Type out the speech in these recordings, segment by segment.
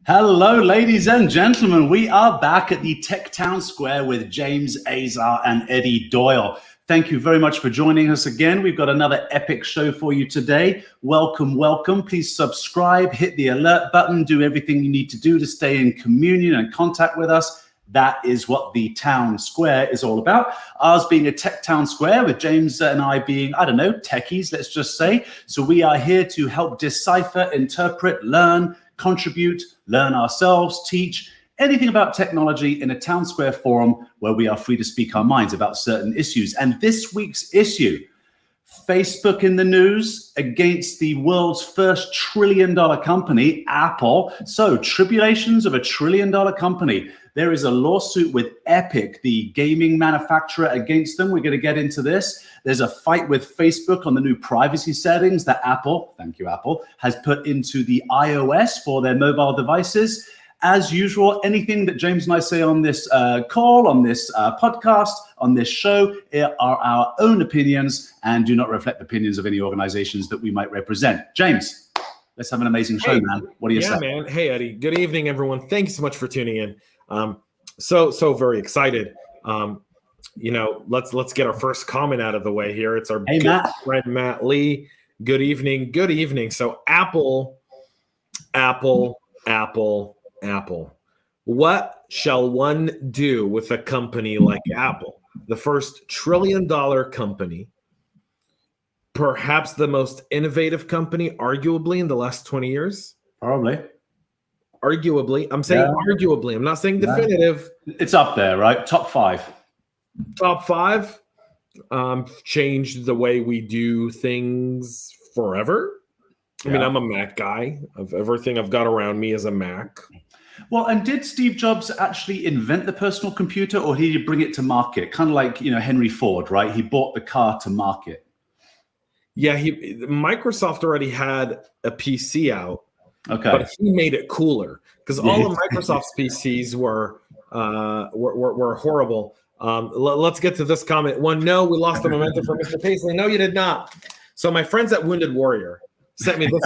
Hello, ladies and gentlemen. We are back at the Tech Town Square with James Azar and Eddie Doyle. Thank you very much for joining us again. We've got another epic show for you today. Welcome, welcome. Please subscribe, hit the alert button, do everything you need to do to stay in communion and contact with us. That is what the town square is all about. Ours being a tech town square with James and I being, I don't know, techies, let's just say. So we are here to help decipher, interpret, learn, contribute, learn ourselves, teach anything about technology in a town square forum where we are free to speak our minds about certain issues. And this week's issue, Facebook in the news against the world's first trillion-dollar company, Apple. So, tribulations of a trillion-dollar company. There is a lawsuit with Epic, the gaming manufacturer, against them. We're going to get into this. There's a fight with Facebook on the new privacy settings that Apple, thank you, Apple, has put into the iOS for their mobile devices. As usual, anything that James and I say on this call, on this podcast, on this show, are our own opinions and do not reflect the opinions of any organizations that we might represent. James, let's have an amazing show, man. What do you say? Yeah, man. Hey, Eddie. Good evening, everyone. Thank you so much for tuning in. So very excited. Let's get our first comment out of the way here. It's our good friend Matt Lee. Good evening. Good evening. So Apple. What shall one do with a company like Apple? The first trillion-dollar company, perhaps the most innovative company, arguably, in the last 20 years? Probably. Arguably. I'm saying arguably. I'm not saying definitive. It's up there, right? Top five. Top five. Changed the way we do things forever. I mean, I'm a Mac guy. Of everything I've got around me is a Mac. Well, and did Steve Jobs actually invent the personal computer, or did he bring it to market? Kind of like, Henry Ford, right? He bought the car to market. Yeah, Microsoft already had a PC out. Okay. But he made it cooler because all of Microsoft's PCs were horrible. Let's get to this comment. One, no, we lost the momentum for Mr. Paisley. No, you did not. So my friends at Wounded Warrior sent me this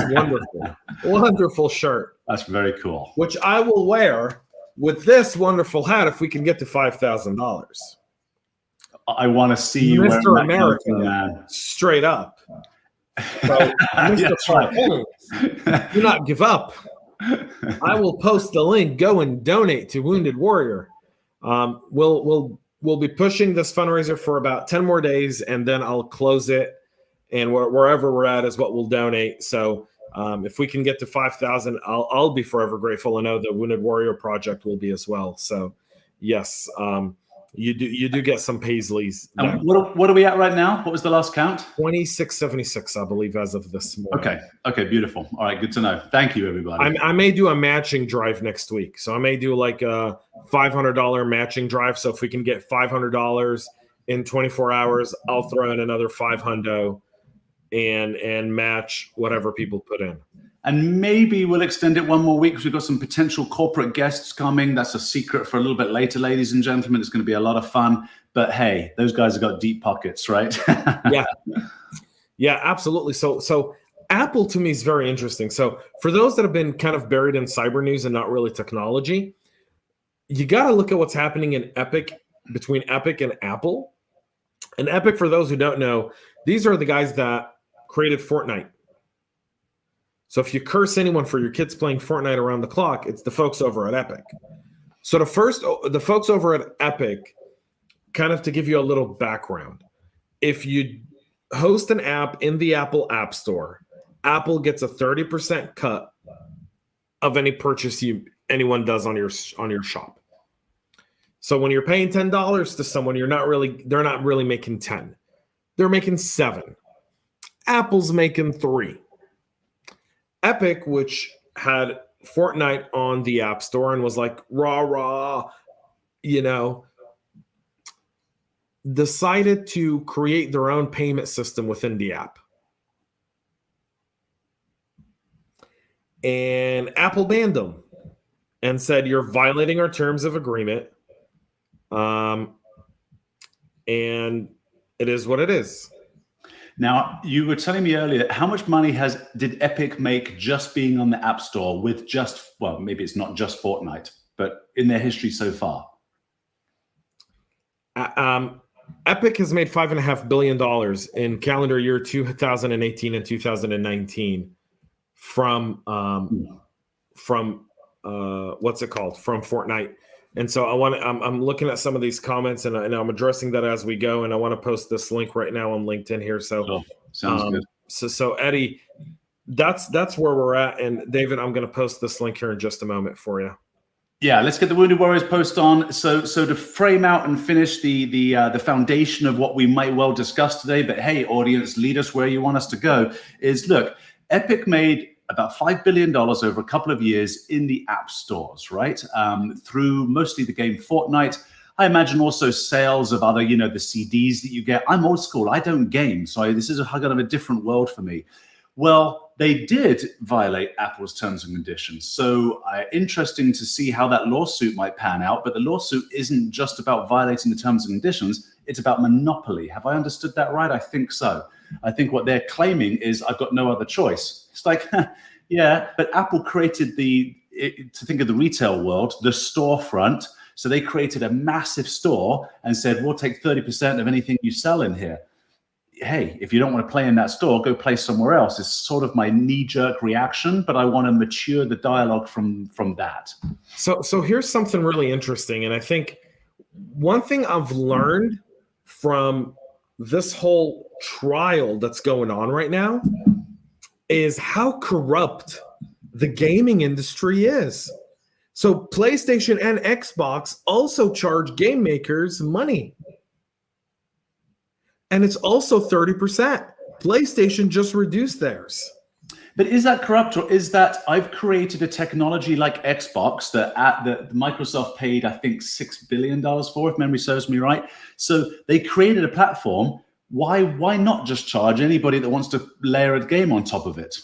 wonderful shirt. That's very cool. Which I will wear with this wonderful hat if we can get to $5,000. I want to see you, Mr. America, straight up. So, Mr. Do not give up. I will post the link. Go and donate to Wounded Warrior. We'll be pushing this fundraiser for about 10 more days, and then I'll close it. And wherever we're at is what we'll donate. So if we can get to 5,000, I'll be forever grateful. I know the Wounded Warrior Project will be as well. So yes, you do get some Paisleys. What are we at right now? What was the last count? 2676, I believe, as of this morning. Okay, beautiful. All right, good to know. Thank you, everybody. I may do a matching drive next week. So I may do like a $500 matching drive. So if we can get $500 in 24 hours, I'll throw in another $500 and match whatever people put in. And maybe we'll extend it one more week because we've got some potential corporate guests coming. That's a secret for a little bit later, ladies and gentlemen. It's going to be a lot of fun. But hey, those guys have got deep pockets, right? Yeah, absolutely. So Apple to me is very interesting. So for those that have been kind of buried in cyber news and not really technology, you got to look at what's happening in between Epic and Apple. And Epic, for those who don't know, these are the guys that created Fortnite. So if you curse anyone for your kids playing Fortnite around the clock, it's the folks over at Epic. So the folks over at Epic, kind of to give you a little background, if you host an app in the Apple App Store, Apple gets a 30% cut of any purchase anyone does on your shop. So when you're paying $10 to someone, they're not really making 10. They're making 7. Apple's making 3. Epic, which had Fortnite on the App Store and was like, rah, decided to create their own payment system within the app. And Apple banned them and said, you're violating our terms of agreement. And it is what it is. Now, you were telling me earlier, how much money did Epic make just being on the App Store with well, maybe it's not just Fortnite, but in their history so far? Epic has made $5.5 billion in calendar year 2018 and 2019 from what's it called? From Fortnite. And so I'm looking at some of these comments and I'm addressing that as we go. And I want to post this link right now on LinkedIn here. So sounds good. So Eddie, that's where we're at. And David, I'm going to post this link here in just a moment for you. Yeah, let's get the Wounded Warriors post on. So to frame out and finish the foundation of what we might well discuss today, but hey, audience, lead us where you want us to go, is look, Epic made about $5 billion over a couple of years in the app stores, right? Through mostly the game Fortnite. I imagine also sales of other, the CDs that you get. I'm old school. I don't game. So this is kind of a different world for me. Well, they did violate Apple's terms and conditions. So interesting to see how that lawsuit might pan out. But the lawsuit isn't just about violating the terms and conditions. It's about monopoly. Have I understood that right? I think so. I think what they're claiming is I've got no other choice. It's like, yeah, but Apple created to think of the retail world, the storefront. So they created a massive store and said, we'll take 30% of anything you sell in here. Hey, if you don't want to play in that store, go play somewhere else. It's sort of my knee-jerk reaction, but I want to mature the dialogue from that. So here's something really interesting. And I think one thing I've learned from this whole trial that's going on right now is how corrupt the gaming industry is. So PlayStation and Xbox also charge game makers money. And it's also 30%. PlayStation just reduced theirs. But is that corrupt, or is that I've created a technology like Xbox that Microsoft paid, I think, $6 billion for, if memory serves me right? So they created a platform. Why not just charge anybody that wants to layer a game on top of it?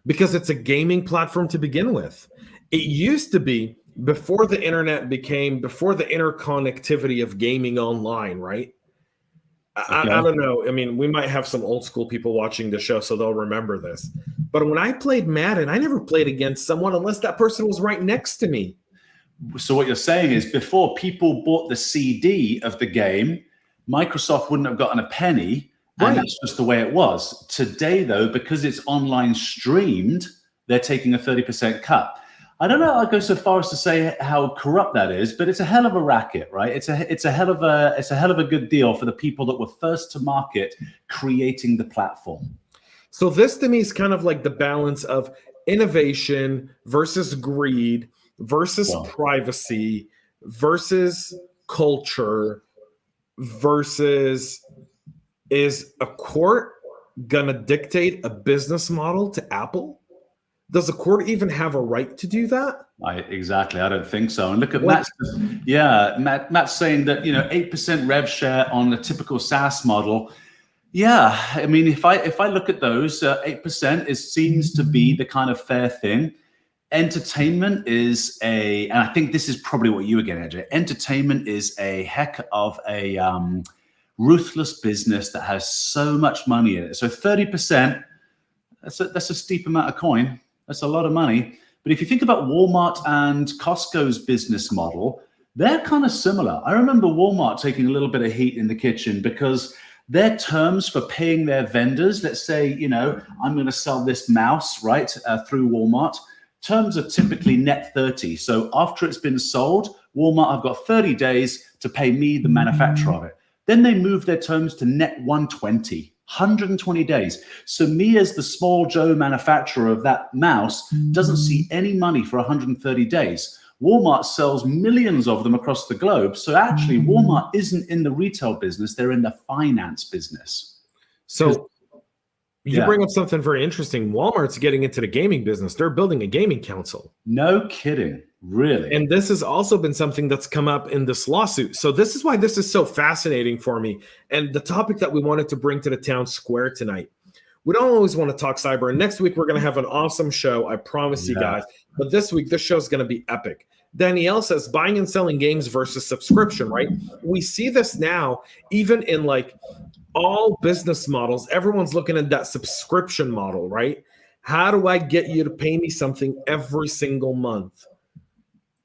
Because it's a gaming platform to begin with. It used to be before the interconnectivity of gaming online, right? Okay. I don't know. I mean, we might have some old school people watching the show, so they'll remember this. But when I played Madden, I never played against someone unless that person was right next to me. So what you're saying is before people bought the CD of the game, Microsoft wouldn't have gotten a penny, and that's just the way it was. Today, though, because it's online streamed, they're taking a 30% cut. I don't know. I'll go so far as to say how corrupt that is, but it's a hell of a racket, right? It's a hell of a good deal for the people that were first to market creating the platform. So this to me is kind of like the balance of innovation versus greed versus privacy versus culture versus, is a court gonna dictate a business model to Apple? Does the court even have a right to do that? Exactly. I don't think so. And look at Matt's. Yeah, Matt's saying that 8% rev share on a typical SaaS model. Yeah, I mean, if I look at those, 8% seems to be the kind of fair thing. Entertainment is and I think this is probably what you were getting at, Jay. Entertainment is a heck of a ruthless business that has so much money in it. So 30%, that's a steep amount of coin. That's a lot of money. But if you think about Walmart and Costco's business model, they're kind of similar. I remember Walmart taking a little bit of heat in the kitchen because their terms for paying their vendors, let's say, I'm going to sell this mouse, right, through Walmart. Terms are typically net 30. So after it's been sold, Walmart have got 30 days to pay me, the manufacturer of it. Then they move their terms to net 120. 120 days. So me as the small Joe manufacturer of that mouse doesn't see any money for 130 days. Walmart sells millions of them across the globe. So actually Walmart isn't in the retail business. They're in the finance business. So you bring up something very interesting. Walmart's getting into the gaming business. They're building a gaming council. No kidding. Really? And this has also been something that's come up in this lawsuit. So this is why this is so fascinating for me. And the topic that we wanted to bring to the town square tonight. We don't always want to talk cyber. And next week, we're going to have an awesome show. I promise you guys. But this week, this show is going to be epic. Danielle says buying and selling games versus subscription, right? We see this now, even in like all business models, everyone's looking at that subscription model, right? How do I get you to pay me something every single month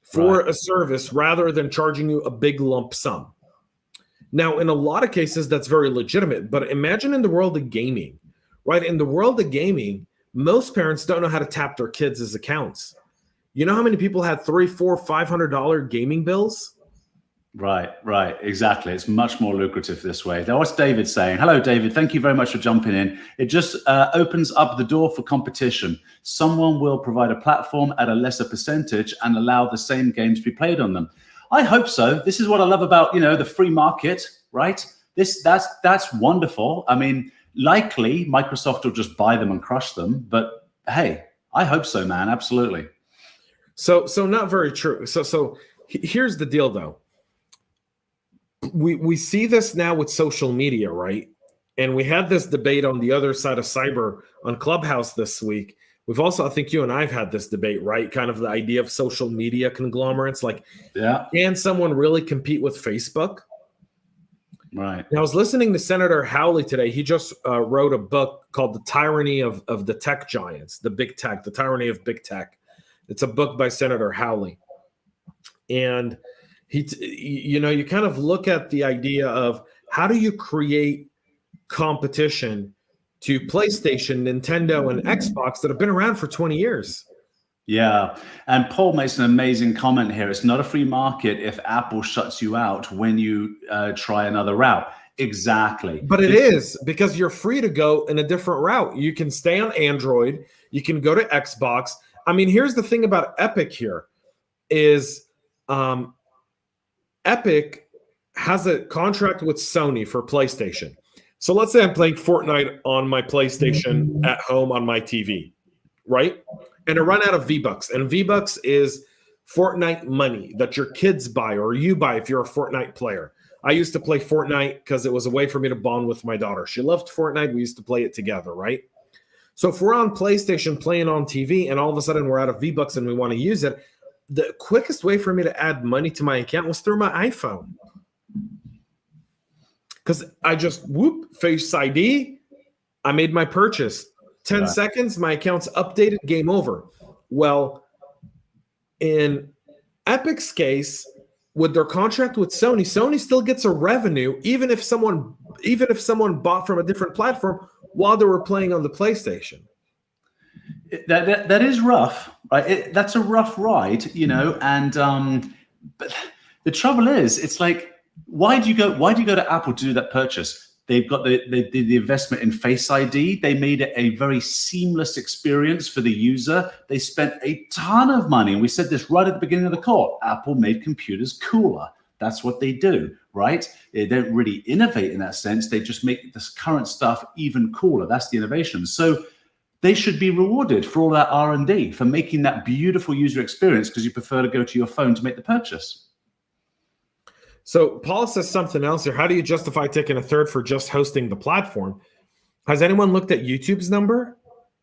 for a service rather than charging you a big lump sum? Now, in a lot of cases, that's very legitimate. But imagine in the world of gaming, right? In the world of gaming, most parents don't know how to tap their kids' accounts. You know how many people had $300, $400, $500 gaming bills? Right, exactly. It's much more lucrative this way. Now, what's David saying? Hello, David. Thank you very much for jumping in. It just opens up the door for competition. Someone will provide a platform at a lesser percentage and allow the same games to be played on them. I hope so. This is what I love about, the free market, right? That's wonderful. I mean, likely Microsoft will just buy them and crush them, but hey, I hope so, man. Absolutely. So not very true. So here's the deal, though. We see this now with social media, right? And we had this debate on the other side of cyber on Clubhouse this week. We've also, I think you and I have had this debate, right? Kind of the idea of social media conglomerates. Like, can someone really compete with Facebook? Right. Now, I was listening to Senator Hawley today. He just wrote a book called The Tyranny of the Tech Giants, the Big Tech, The Tyranny of Big Tech. It's a book by Senator Hawley. And you kind of look at the idea of how do you create competition to PlayStation, Nintendo, and Xbox that have been around for 20 years. Yeah. And Paul makes an amazing comment here. It's not a free market if Apple shuts you out when you try another route. Exactly. But it is, because you're free to go in a different route. You can stay on Android. You can go to Xbox. I mean, here's the thing about Epic here is Epic has a contract with Sony for PlayStation. So let's say I'm playing Fortnite on my PlayStation at home on my TV, right? And I run out of V-Bucks. And V-Bucks is Fortnite money that your kids buy or you buy if you're a Fortnite player. I used to play Fortnite because it was a way for me to bond with my daughter. She loved Fortnite. We used to play it together, right? So if we're on PlayStation playing on TV and all of a sudden we're out of V-Bucks and we want to use it, the quickest way for me to add money to my account was through my iPhone. Because I just Face ID, I made my purchase. 10 seconds, my account's updated, game over. Well, in Epic's case, with their contract with Sony, Sony still gets a revenue, even if someone bought from a different platform while they were playing on the PlayStation. That is rough, right? That's a rough ride, and but the trouble is, it's like, why do you go to Apple to do that purchase? They've got the investment in Face ID. They made it a very seamless experience for the user. They spent a ton of money. And we said this right at the beginning of the call. Apple made computers cooler. That's what they do, right? They don't really innovate in that sense. They just make this current stuff even cooler. That's the innovation. So they should be rewarded for all that R&D, for making that beautiful user experience because you prefer to go to your phone to make the purchase. So Paul says something else here. How do you justify taking a third for just hosting the platform? Has anyone looked at YouTube's number?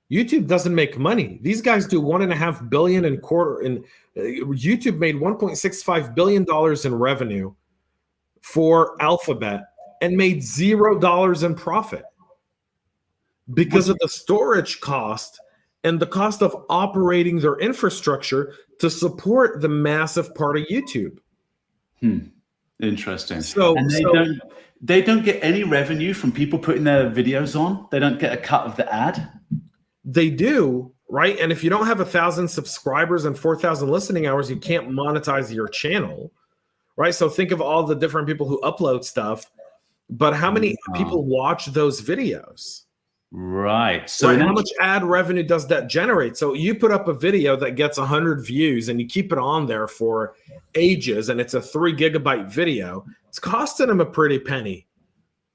YouTube doesn't make money. These guys do $1.5 billion in quarter. And YouTube made $1.65 billion in revenue for Alphabet and made $0 in profit because of the storage cost and the cost of operating their infrastructure to support the massive part of YouTube. Interesting. And they don't get any revenue from people putting their videos on. They don't get a cut of the ad. They do, right? And if you don't have 1,000 subscribers and 4,000 listening hours, you can't monetize your channel, right? So think of all the different people who upload stuff, but how many people watch those videos? Right. So how much ad revenue does that generate? So you put up a video that gets 100 views and you keep it on there for ages and it's a 3 gigabyte video. It's costing them a pretty penny.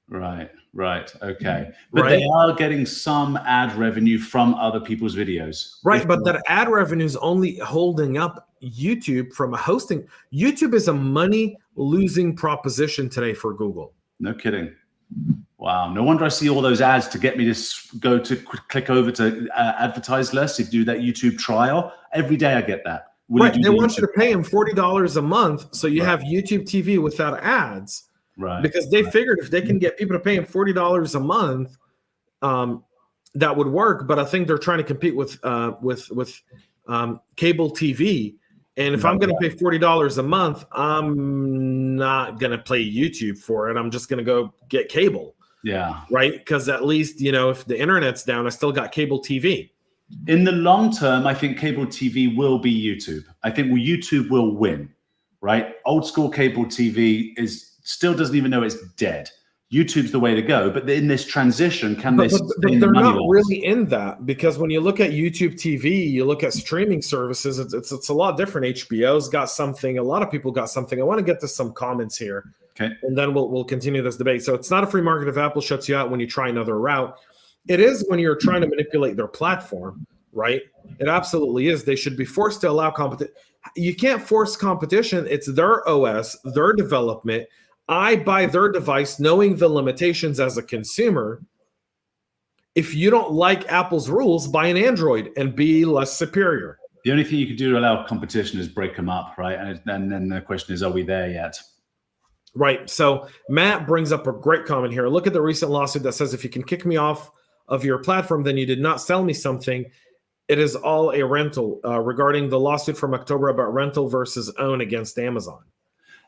Right. Okay. But they are getting some ad revenue from other people's videos. Right. But that ad revenue is only holding up YouTube from a hosting. YouTube is a money losing proposition today for Google. No kidding. Wow. No wonder I see all those ads to get me to go to click over to advertise less. If you do that YouTube trial, every day I get that. They want you to pay them $40 a month. So you have YouTube TV without ads. Right. Because they figured if they can get people to pay them $40 a month, that would work. But I think they're trying to compete with cable TV. And if I'm going to pay $40 a month, I'm not going to pay YouTube for it. I'm just going to go get cable. Yeah. Right. Because at least, if the internet's down, I still got cable TV. In the long term, I think cable TV will be YouTube. I think YouTube will win, right? Old school cable TV still doesn't even know it's dead. YouTube's the way to go. But in this transition, can they sustain the money? They're not really in that, because when you look at YouTube TV, you look at streaming services, it's a lot different. HBO's got something. A lot of people got something. I want to get to some comments here. Okay. And then we'll continue this debate. So it's not a free market if Apple shuts you out when you try another route. It is when you're trying to manipulate their platform, right? It absolutely is. They should be forced to allow competition. You can't force competition. It's their OS, their development. I buy their device knowing the limitations as a consumer. If you don't like Apple's rules, buy an Android and be less superior. The only thing you could do to allow competition is break them up, right? And then the question is, are we there yet? Right. So Matt brings up a great comment here. Look at the recent lawsuit that says if you can kick me off of your platform, then you did not sell me something. It is all a rental. Regarding the lawsuit from October about rental versus own against Amazon.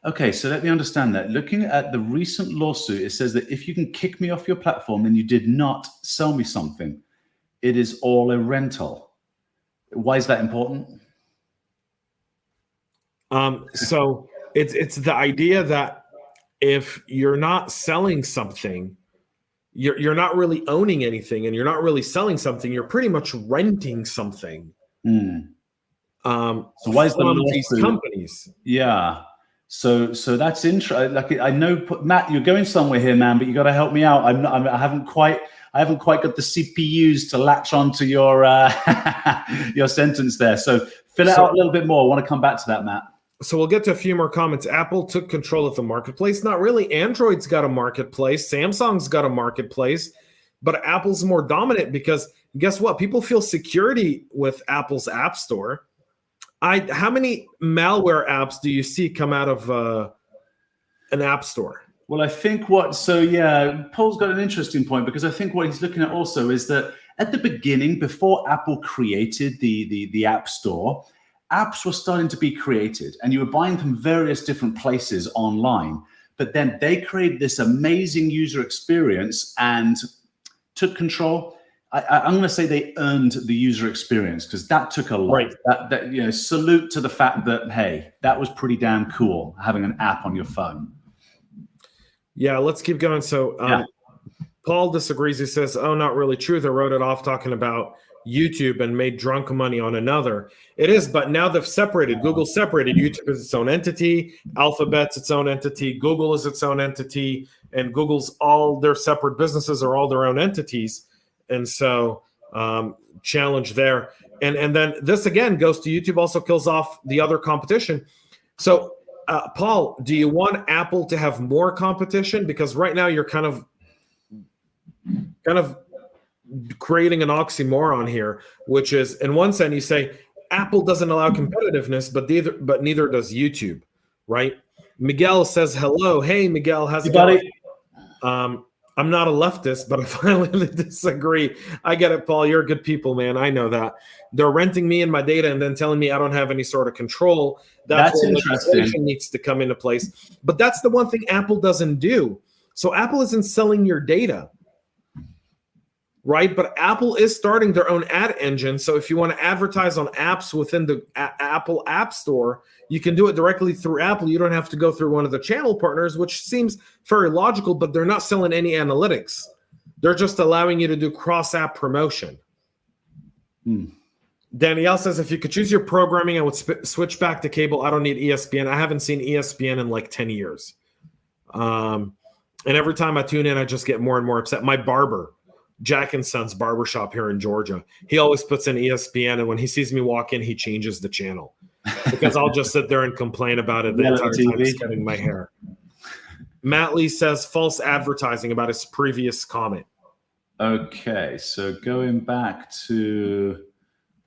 Okay, so let me understand that. Looking at the recent lawsuit, it says that if you can kick me off your platform, then you did not sell me something. It is all a rental. Why is that important? So it's the idea that if you're not selling something, you're not really owning anything, and you're not really selling something. You're pretty much renting something. So why is the these companies? Yeah. So that's interesting. Like, I know, Matt, you're going somewhere here, man, but you got to help me out. I haven't quite got the CPUs to latch onto your your sentence there. So fill it out a little bit more. I want to come back to that, Matt. So we'll get to a few more comments. Apple took control of the marketplace. Not really. Android's got a marketplace. Samsung's got a marketplace. But Apple's more dominant because guess what? People feel security with Apple's App Store. How many malware apps do you see come out of an app store? Well, I think Paul's got an interesting point, because I think what he's looking at also is that at the beginning, before Apple created the App Store, apps were starting to be created, and you were buying from various different places online. But then they created this amazing user experience and took control. I'm going to say they earned the user experience, because that took a lot. Right. That salute to the fact that, hey, that was pretty damn cool, having an app on your phone. Yeah, let's keep going. So Paul disagrees. He says, oh, not really true. They wrote it off talking about YouTube and made drunk money on another. It is, but now they've separated. Google separated. YouTube is its own entity. Alphabet's its own entity. Google is its own entity. And Google's all their separate businesses are all their own entities. And so challenge there. And then this again goes to YouTube, also kills off the other competition. So Paul, do you want Apple to have more competition? Because right now you're kind of creating an oxymoron here, which is in one sense you say Apple doesn't allow competitiveness, but neither does YouTube, right? Miguel says hello. Hey Miguel, how's it going? I'm not a leftist, but I finally disagree. I get it, Paul. You're good people, man. I know that. They're renting me and my data and then telling me I don't have any sort of control. That's interesting. Needs to come into place. But that's the one thing Apple doesn't do. So Apple isn't selling your data, right? But Apple is starting their own ad engine. So if you want to advertise on apps within the Apple App Store, you can do it directly through Apple. You don't have to go through one of the channel partners, which seems very logical, but they're not selling any analytics. They're just allowing you to do cross-app promotion. Danielle says, if you could choose your programming, I would switch back to cable. I don't need ESPN. I haven't seen ESPN in like 10 years. And every time I tune in, I just get more and more upset. My barber, Jack and Son's barbershop here in Georgia, he always puts in ESPN, and when he sees me walk in, he changes the channel. Because I'll just sit there and complain about it the entire time he's cutting my hair. Matt Lee says false advertising about his previous comment. Okay, so going back to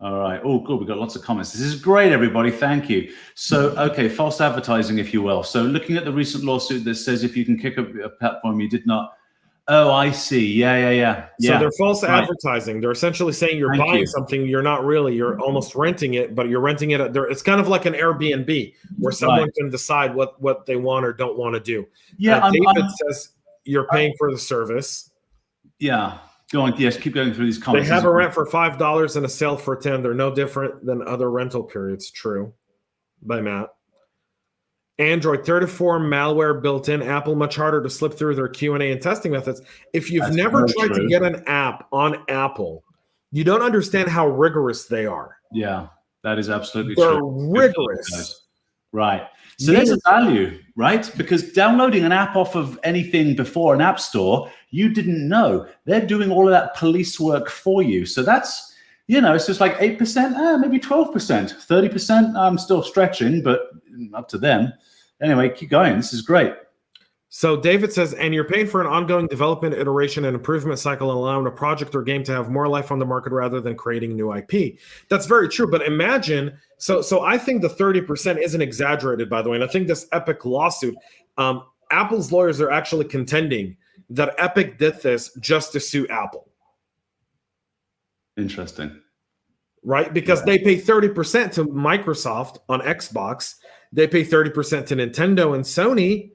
All right. Oh, good. We've got lots of comments. This is great, everybody. Thank you. So, okay, false advertising, if you will. So looking at the recent lawsuit that says if you can kick a platform you did not. Oh, I see. Yeah. So they're false advertising. They're essentially saying you're buying something. You're not really. You're almost renting it, but you're renting it. It's kind of like an Airbnb where someone can decide what they want or don't want to do. Yeah. David says you're paying for the service. Yeah. Go on. Yes, keep going through these comments. They have a rent for $5 and a sale for 10. They're no different than other rental periods. True. By Matt. Android 34 malware built in. Apple much harder to slip through their Q&A and testing methods. If you've never tried to get an app on Apple, you don't understand how rigorous they are. Yeah, that is absolutely true. They're rigorous. Right. So there's a value, right? Because downloading an app off of anything before an app store, you didn't know. They're doing all of that police work for you. So that's, it's just like 8%, maybe 12%, 30%. I'm still stretching, but up to them. Anyway, keep going. This is great. So David says, and you're paying for an ongoing development, iteration, and improvement cycle, allowing a project or game to have more life on the market rather than creating new IP. That's very true. But imagine, so I think the 30% isn't exaggerated, by the way. And I think this Epic lawsuit, Apple's lawyers are actually contending that Epic did this just to sue Apple. Interesting. Right? Because they pay 30% to Microsoft on Xbox. They pay 30% to Nintendo and Sony.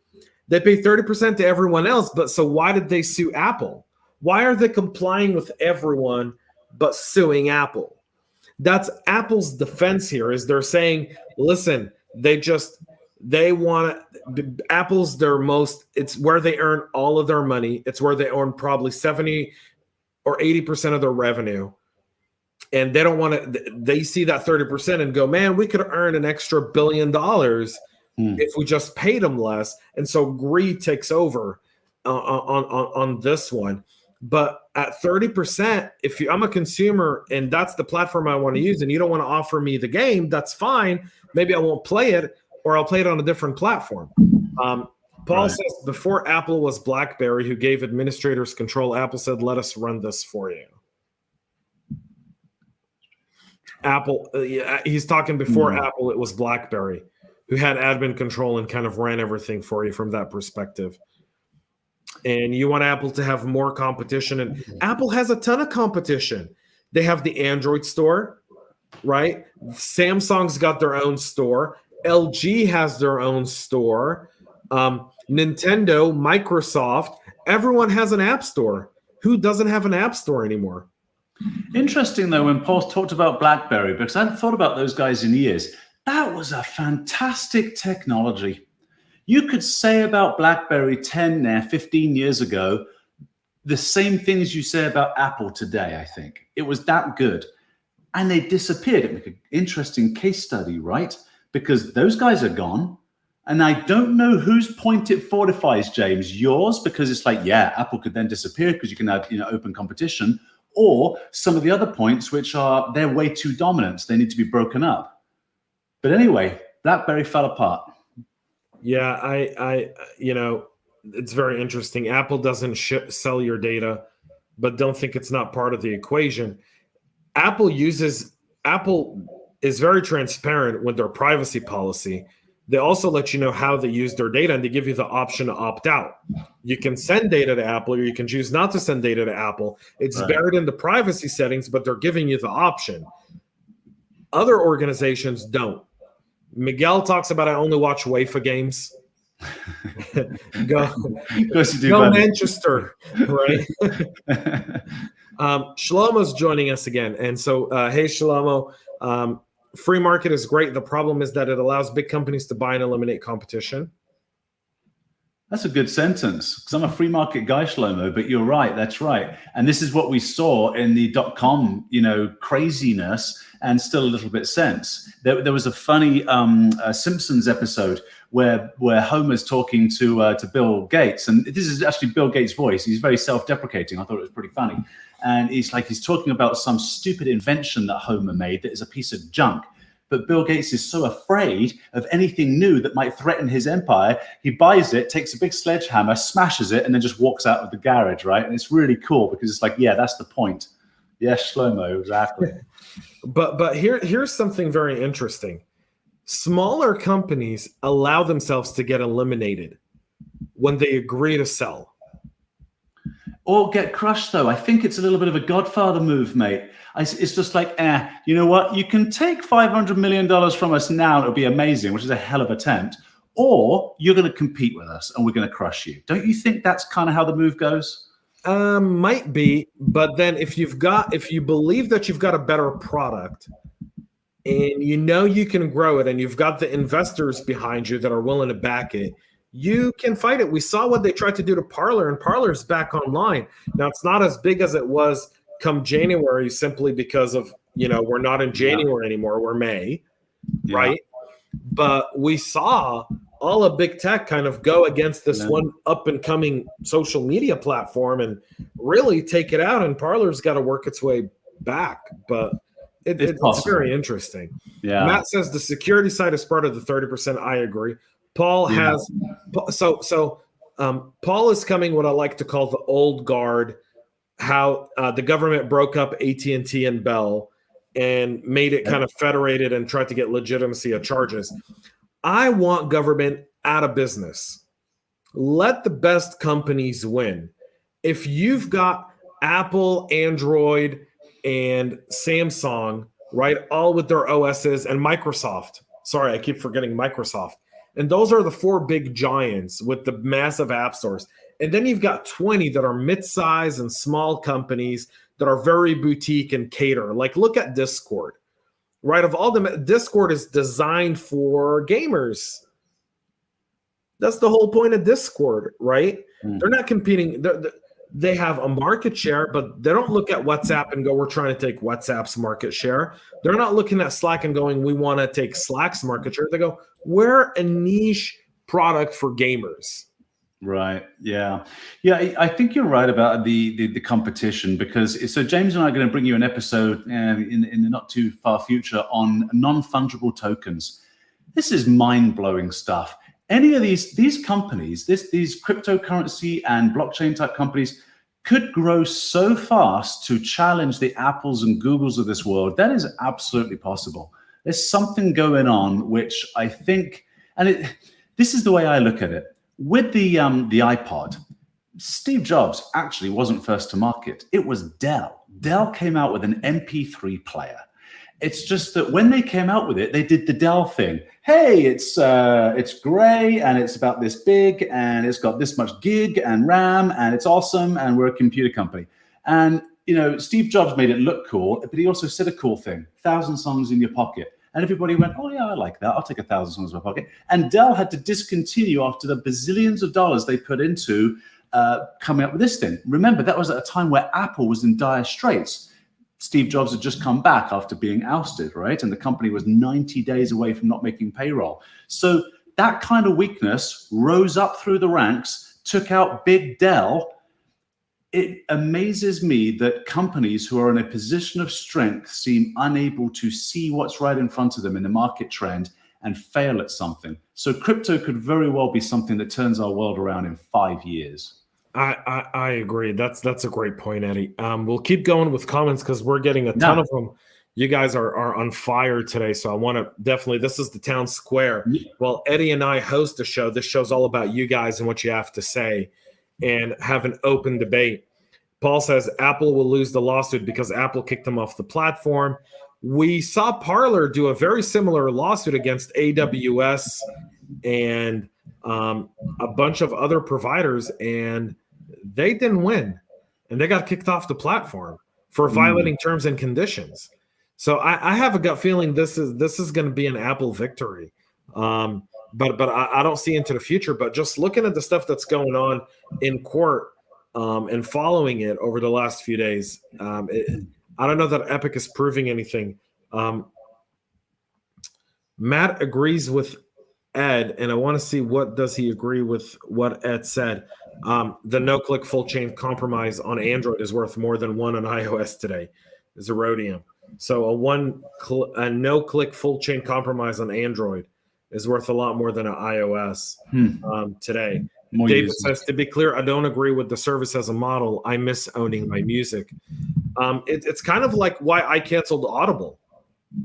They pay 30% to everyone else. But so why did they sue Apple? Why are they complying with everyone but suing Apple? That's Apple's defense here, is they're saying, listen, Apple's it's where they earn all of their money. It's where they earn probably 70 or 80% of their revenue. And they don't want to, they see that 30% and go, man, we could earn an extra $1 billion if we just paid them less. And so greed takes over on this one. But at 30%, if I'm a consumer and that's the platform I want to use and you don't want to offer me the game, that's fine. Maybe I won't play it or I'll play it on a different platform. Paul says, before Apple was BlackBerry, who gave administrators control, Apple said, let us run this for you. Apple, he's talking before Apple, it was BlackBerry, who had admin control and kind of ran everything for you from that perspective. And you want Apple to have more competition. And Apple has a ton of competition. They have the Android store, right? Samsung's got their own store. LG has their own store. Nintendo, Microsoft, everyone has an app store. Who doesn't have an app store anymore? Interesting, though, when Paul talked about BlackBerry, because I hadn't thought about those guys in years. That was a fantastic technology. You could say about BlackBerry 15 years ago, the same things you say about Apple today, I think. It was that good. And they disappeared. It was an interesting case study, right? Because those guys are gone. And I don't know whose point it fortifies, James. Yours, because it's like, yeah, Apple could then disappear because you can have open competition. Or some of the other points, which are they're way too dominant. They need to be broken up. But anyway, BlackBerry fell apart. Yeah, it's very interesting. Apple doesn't sell your data, but don't think it's not part of the equation. Apple is very transparent with their privacy policy. They also let you know how they use their data, and they give you the option to opt out. You can send data to Apple, or you can choose not to send data to Apple. It's buried in the privacy settings, but they're giving you the option. Other organizations don't. Miguel talks about, I only watch UEFA games. Go Manchester, right? Shlomo's joining us again. And so, hey, Shlomo, free market is great. The problem is that it allows big companies to buy and eliminate competition. That's a good sentence, because I'm a free market guy, Shlomo, but you're right. That's right. And this is what we saw in the .com, craziness, and still a little bit sense. There was a funny Simpsons episode where Homer's talking to Bill Gates, and this is actually Bill Gates' voice. He's very self-deprecating. I thought it was pretty funny. And he's talking about some stupid invention that Homer made that is a piece of junk. But Bill Gates is so afraid of anything new that might threaten his empire, he buys it, takes a big sledgehammer, smashes it, and then just walks out of the garage, right? And it's really cool because it's like, yeah, that's the point. Yeah, slow-mo, exactly. But here's something very interesting. Smaller companies allow themselves to get eliminated when they agree to sell. Or get crushed, though. I think it's a little bit of a Godfather move, mate. It's just like, you know what? You can take $500 million from us now. It'll be amazing, which is a hell of an attempt. Or you're going to compete with us and we're going to crush you. Don't you think that's kind of how the move goes? Might be. But then if you believe that you've got a better product and you know you can grow it and you've got the investors behind you that are willing to back it, you can fight it. We saw what they tried to do to Parler, and Parler's back online. Now, it's not as big as it was come January simply because of, we're not in January anymore. We're May, right? But we saw all of big tech kind of go against this one up-and-coming social media platform and really take it out, and Parler's got to work its way back. But it's very interesting. Yeah. Matt says the security side is part of the 30%. I agree. Paul has Paul is coming what I like to call the old guard, how the government broke up AT&T and Bell and made it kind of federated and tried to get legitimacy of charges. I want government out of business. Let the best companies win. If you've got Apple, Android, and Samsung, right, all with their OSs, and Microsoft. Sorry, I keep forgetting Microsoft. And those are the four big giants with the massive app stores. And then you've got 20 that are mid-size and small companies that are very boutique and cater. Like, look at Discord, right? Of all them, Discord is designed for gamers. That's the whole point of Discord, right? They're not competing. They have a market share, but they don't look at WhatsApp and go, we're trying to take WhatsApp's market share. They're not looking at Slack and going, we want to take Slack's market share. They go, we're a niche product for gamers. Right. Yeah. Yeah. I think you're right about the competition, because so James and I are going to bring you an episode in the not too far future on non-fungible tokens. This is mind-blowing stuff. Any of these companies, these cryptocurrency and blockchain type companies could grow so fast to challenge the Apples and Googles of this world. That is absolutely possible. There's something going on, which I think, and this is the way I look at it. With the iPod, Steve Jobs actually wasn't first to market. It was Dell. Dell came out with an MP3 player. It's just that when they came out with it, they did the Dell thing. Hey, it's gray and it's about this big and it's got this much gig and RAM and it's awesome and we're a computer company. And Steve Jobs made it look cool, but he also said a cool thing: 1,000 songs in your pocket. And everybody went, oh yeah, I like that. I'll take 1,000 songs in my pocket. And Dell had to discontinue after the bazillions of dollars they put into coming up with this thing. Remember, that was at a time where Apple was in dire straits. Steve Jobs had just come back after being ousted, right? And the company was 90 days away from not making payroll. So that kind of weakness rose up through the ranks, took out big Dell. It amazes me that companies who are in a position of strength seem unable to see what's right in front of them in the market trend and fail at something. So crypto could very well be something that turns our world around in 5 years. I agree. That's a great point, Eddie. We'll keep going with comments because we're getting a ton of them. You guys are on fire today, so I want to definitely. This is the town square. Well, Eddie and I host a show. This show's all about you guys and what you have to say, and have an open debate. Paul says Apple will lose the lawsuit because Apple kicked them off the platform. We saw Parler do a very similar lawsuit against AWS and a bunch of other providers, and they didn't win, and they got kicked off the platform for violating terms and conditions. So I have a gut feeling this is going to be an Apple victory, but I don't see into the future. But just looking at the stuff that's going on in court and following it over the last few days, I don't know that Epic is proving anything. Matt agrees with Ed, and I want to see what does he agree with what Ed said. The no-click full chain compromise on Android is worth more than one on iOS today. Is Erodium. So a no-click full chain compromise on Android is worth a lot more than an iOS today. David says, to be clear, I don't agree with the service as a model. I miss owning my music. It's kind of like why I canceled Audible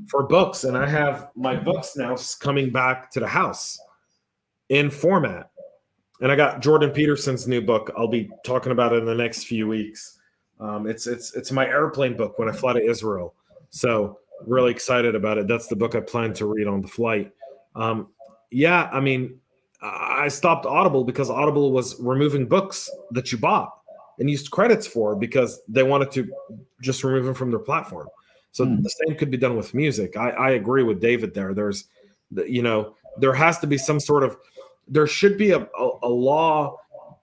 for books, and I have my books now coming back to the house in format. And I got Jordan Peterson's new book. I'll be talking about it in the next few weeks. It's my airplane book when I fly to Israel. So really excited about it. That's the book I plan to read on the flight. Yeah, I mean, I stopped Audible because Audible was removing books that you bought and used credits for because they wanted to just remove them from their platform. So the same could be done with music. I agree with David there. There has to be some sort of, there should be a law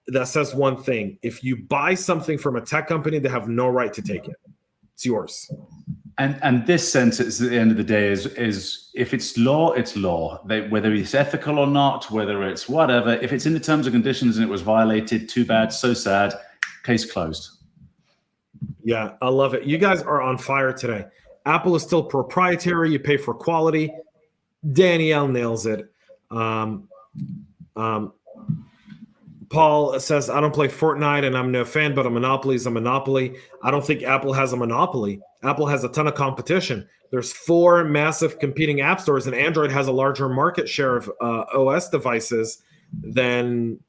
that says one thing. If you buy something from a tech company, they have no right to take it. It's yours. And this sentence at the end of the day is if it's law, it's law. Whether it's ethical or not, whether it's whatever, if it's in the terms and conditions and it was violated, too bad, so sad, case closed. Yeah, I love it. You guys are on fire today. Apple is still proprietary. You pay for quality. Danielle nails it. Paul says, I don't play Fortnite and I'm no fan, but a monopoly is a monopoly. I don't think Apple has a monopoly. Apple has a ton of competition. There's 4 massive competing app stores, and Android has a larger market share of OS devices than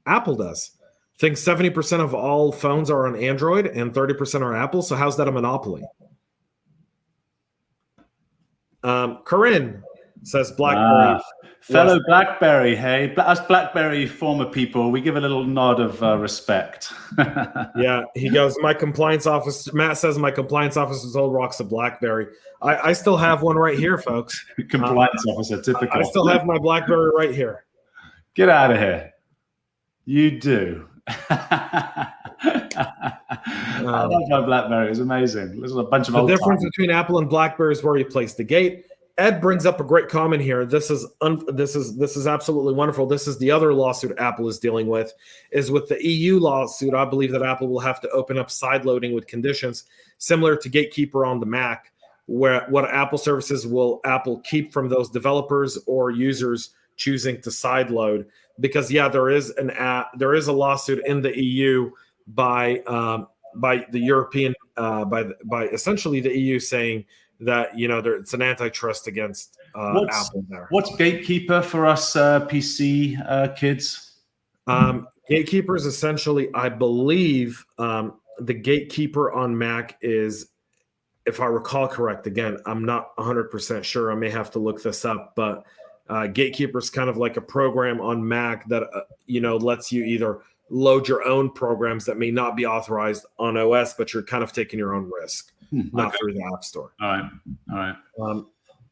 Apple does. I think 70% of all phones are on Android and 30% are Apple. So how's that a monopoly? Corinne says BlackBerry. Fellow BlackBerry, hey, us BlackBerry former people, we give a little nod of respect. Yeah, he goes, my compliance office, Matt says my compliance officer sold rocks a BlackBerry. I still have one right here, folks. Compliance officer, typical. I still have my BlackBerry right here. Get out of here. You do. I love my BlackBerry. It's amazing. There's a bunch of the difference between Apple and BlackBerry is where you place the gate. Ed brings up a great comment here. This is absolutely wonderful. This is the other lawsuit Apple is dealing with, is with the EU lawsuit. I believe that Apple will have to open up side loading with conditions similar to Gatekeeper on the Mac, where what Apple services will Apple keep from those developers or users choosing to side load. Because there is a lawsuit in the EU by the European by essentially the EU saying that it's an antitrust against Apple there. What's Gatekeeper for us PC kids? Gatekeeper is essentially, I believe, the Gatekeeper on Mac is, if I recall correct, again, I'm not 100% sure. I may have to look this up, but Gatekeeper is kind of like a program on Mac that lets you either load your own programs that may not be authorized on OS, but you're kind of taking your own risk. Not through the App Store. All right.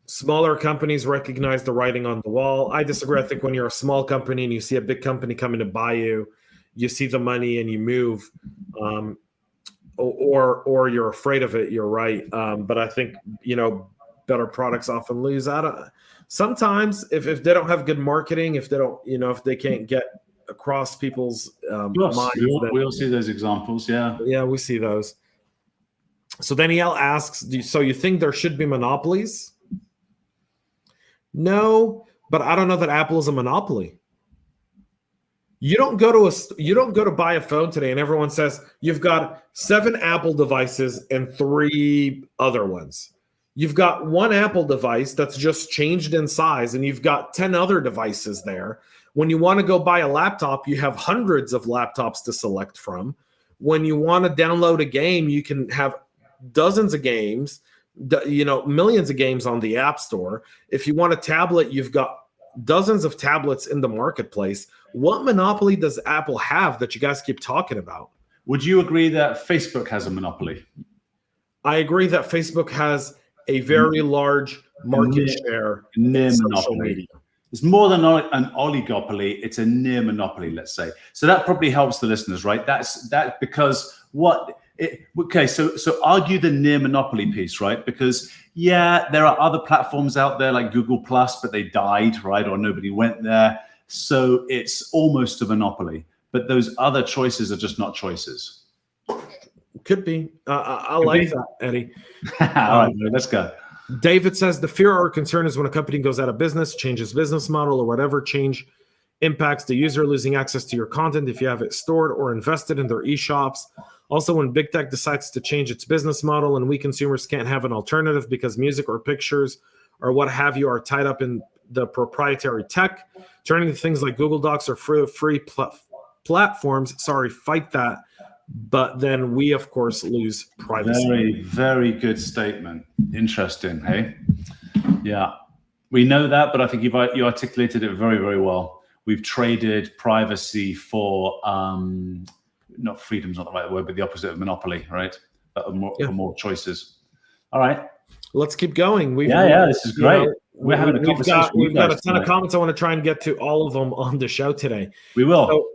Smaller companies recognize the writing on the wall. I disagree. I think when you're a small company and you see a big company coming to buy you, you see the money and you move, or you're afraid of it. You're right. But I think better products often lose out. Sometimes if they don't have good marketing, if they don't, if they can't get across people's minds, we'll see those examples. Yeah, we see those. So Danielle asks, so you think there should be monopolies? No, but I don't know that Apple is a monopoly. You don't go to buy a phone today and everyone says you've got 7 Apple devices and 3 other ones. You've got one Apple device that's just changed in size and you've got 10 other devices there. When you want to go buy a laptop, you have hundreds of laptops to select from. When you want to download a game, you can have dozens of games, millions of games on the App Store. If you want a tablet, you've got dozens of tablets in the marketplace. What monopoly does Apple have that you guys keep talking about? Would you agree that Facebook has a monopoly? I agree that Facebook has a very large market share in social media. It's more than an oligopoly. It's a near monopoly, let's say. So that probably helps the listeners, right? That's because so argue the near monopoly piece, right? Because there are other platforms out there like Google Plus, but they died, right? Or nobody went there. So it's almost a monopoly. But those other choices are just not choices. Could be. I like that, Eddie. All right, let's go. David says the fear or concern is when a company goes out of business, changes business model, or whatever change impacts the user losing access to your content if you have it stored or invested in their e-shops. Also, when big tech decides to change its business model and we consumers can't have an alternative because music or pictures or what have you are tied up in the proprietary tech, turning to things like Google Docs or free platforms, fight that. But then we, of course, lose privacy. Very, very good statement. Interesting, hey? Yeah. We know that, but I think you articulated it very, very well. We've traded privacy for, not freedom's not the right word, but the opposite of monopoly, right? For more choices. All right. Let's keep going. This is great. We're having a conversation. We've got a ton of comments. I want to try and get to all of them on the show today. We will. So,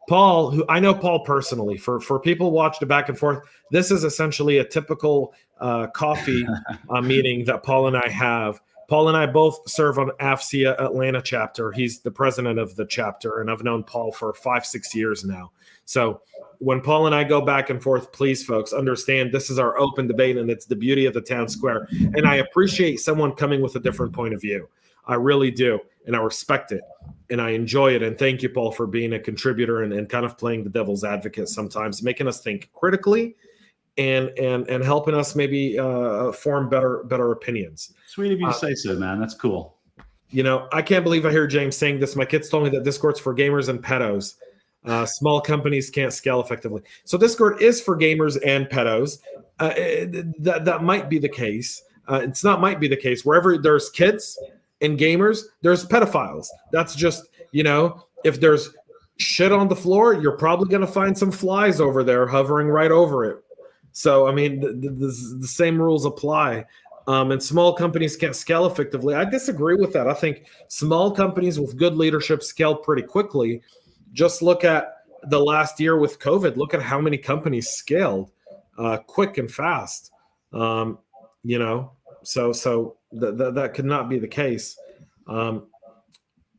Paul, who I know Paul personally, for people watch the back and forth, this is essentially a typical coffee meeting that Paul and I have. Paul and I both serve on AFCEA Atlanta chapter. He's the president of the chapter, and I've known Paul for 5-6 years now. So when Paul and I go back and forth, please, folks, understand this is our open debate, and it's the beauty of the town square. And I appreciate someone coming with a different point of view. I really do, and I respect it, and I enjoy it. And thank you, Paul, for being a contributor and kind of playing the devil's advocate sometimes, making us think critically and helping us maybe form better opinions. Sweet of you to say so, man. That's cool. You know, I can't believe I hear James saying this. My kids told me that Discord's for gamers and pedos. Small companies can't scale effectively. So Discord is for gamers and pedos. That might be the case. It's not might be the case. Wherever there's kids and gamers, there's pedophiles. That's just, you know, if there's shit on the floor, you're probably going to find some flies over there hovering right over it. So, I mean, the same rules apply. And small companies can't scale effectively. I disagree with that. I think small companies with good leadership scale pretty quickly. Just look at the last year with COVID. Look at how many companies scaled quick and fast. You know, so that could not be the case.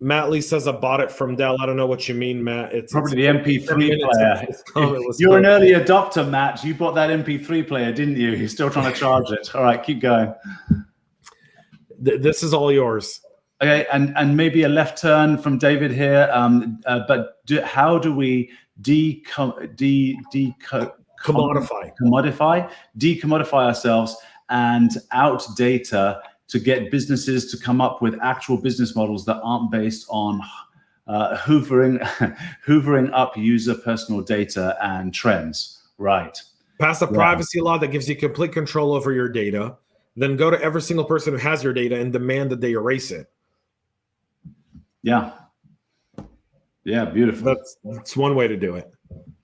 Matt Lee says I bought it from Dell. I don't know what you mean, Matt. It's probably the MP3 player. You're an early adopter, Matt. You bought that MP3 player, didn't you? You're still trying to charge it. All right, keep going. This is all yours. Okay, and maybe a left turn from David here. How do we decommodify ourselves and out data to get businesses to come up with actual business models that aren't based on hoovering up user personal data and trends? Right. Pass a privacy law that gives you complete control over your data. Then go to every single person who has your data and demand that they erase it. Yeah. Yeah, beautiful. That's one way to do it.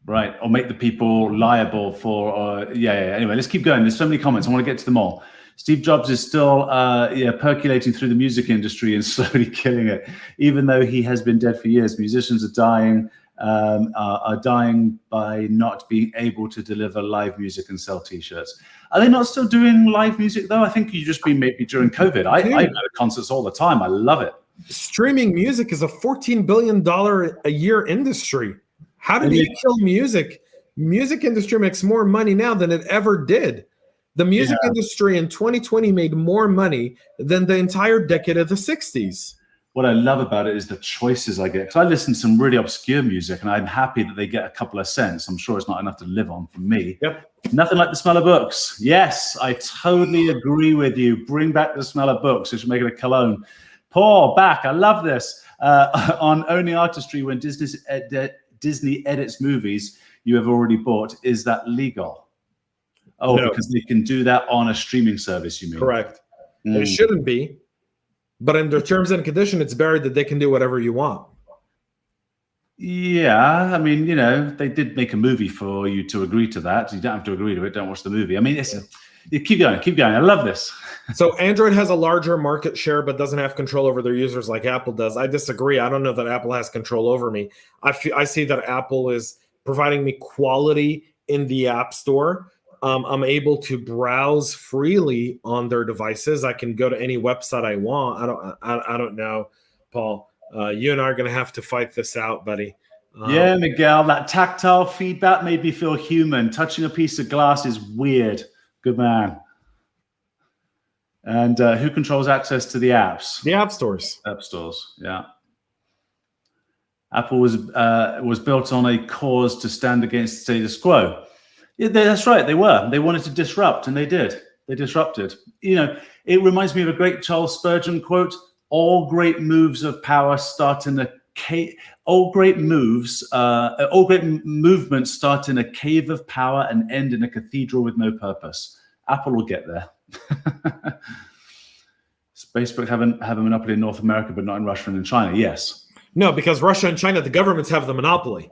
Right. Or make the people liable for, Anyway, let's keep going. There's so many comments. I want to get to them all. Steve Jobs is still percolating through the music industry and slowly killing it, even though he has been dead for years. Musicians are dying by not being able to deliver live music and sell T-shirts. Are they not still doing live music though? I think you just been maybe during COVID. I go to concerts all the time. I love it. Streaming music is a $14 billion a year industry. How did he kill music? Music industry makes more money now than it ever did. The music industry in 2020 made more money than the entire decade of the 60s. What I love about it is the choices I get. Because I listen to some really obscure music, and I'm happy that they get a couple of cents. I'm sure it's not enough to live on for me. Yep. Nothing like the smell of books. Yes, I totally agree with you. Bring back the smell of books. We should make it a cologne. Paul, back. I love this. On owning artistry when Disney edits movies you have already bought, is that legal? Oh, no. Because they can do that on a streaming service, you mean? Correct. It shouldn't be. But in their terms and condition, it's buried that they can do whatever you want. Yeah, I mean, you know, they did make a movie for you to agree to that. You don't have to agree to it. Don't watch the movie. I mean, keep going. I love this. So Android has a larger market share, but doesn't have control over their users like Apple does. I disagree. I don't know that Apple has control over me. I see that Apple is providing me quality in the App Store. I'm able to browse freely on their devices. I can go to any website I want. I don't know, Paul. You and I are going to have to fight this out, buddy. Yeah, Miguel, that tactile feedback made me feel human. Touching a piece of glass is weird. Good man. And who controls access to the apps? The app stores. App stores, yeah. Apple was built on a cause to stand against status quo. Yeah, that's right. They were. They wanted to disrupt, and they did. They disrupted. It reminds me of a great Charles Spurgeon quote: "All great moves of power start in a cave. All great movements start in a cave of power and end in a cathedral with no purpose." Apple will get there. Does Facebook have a monopoly in North America, but not in Russia and in China? Yes. No, because Russia and China, the governments have the monopoly.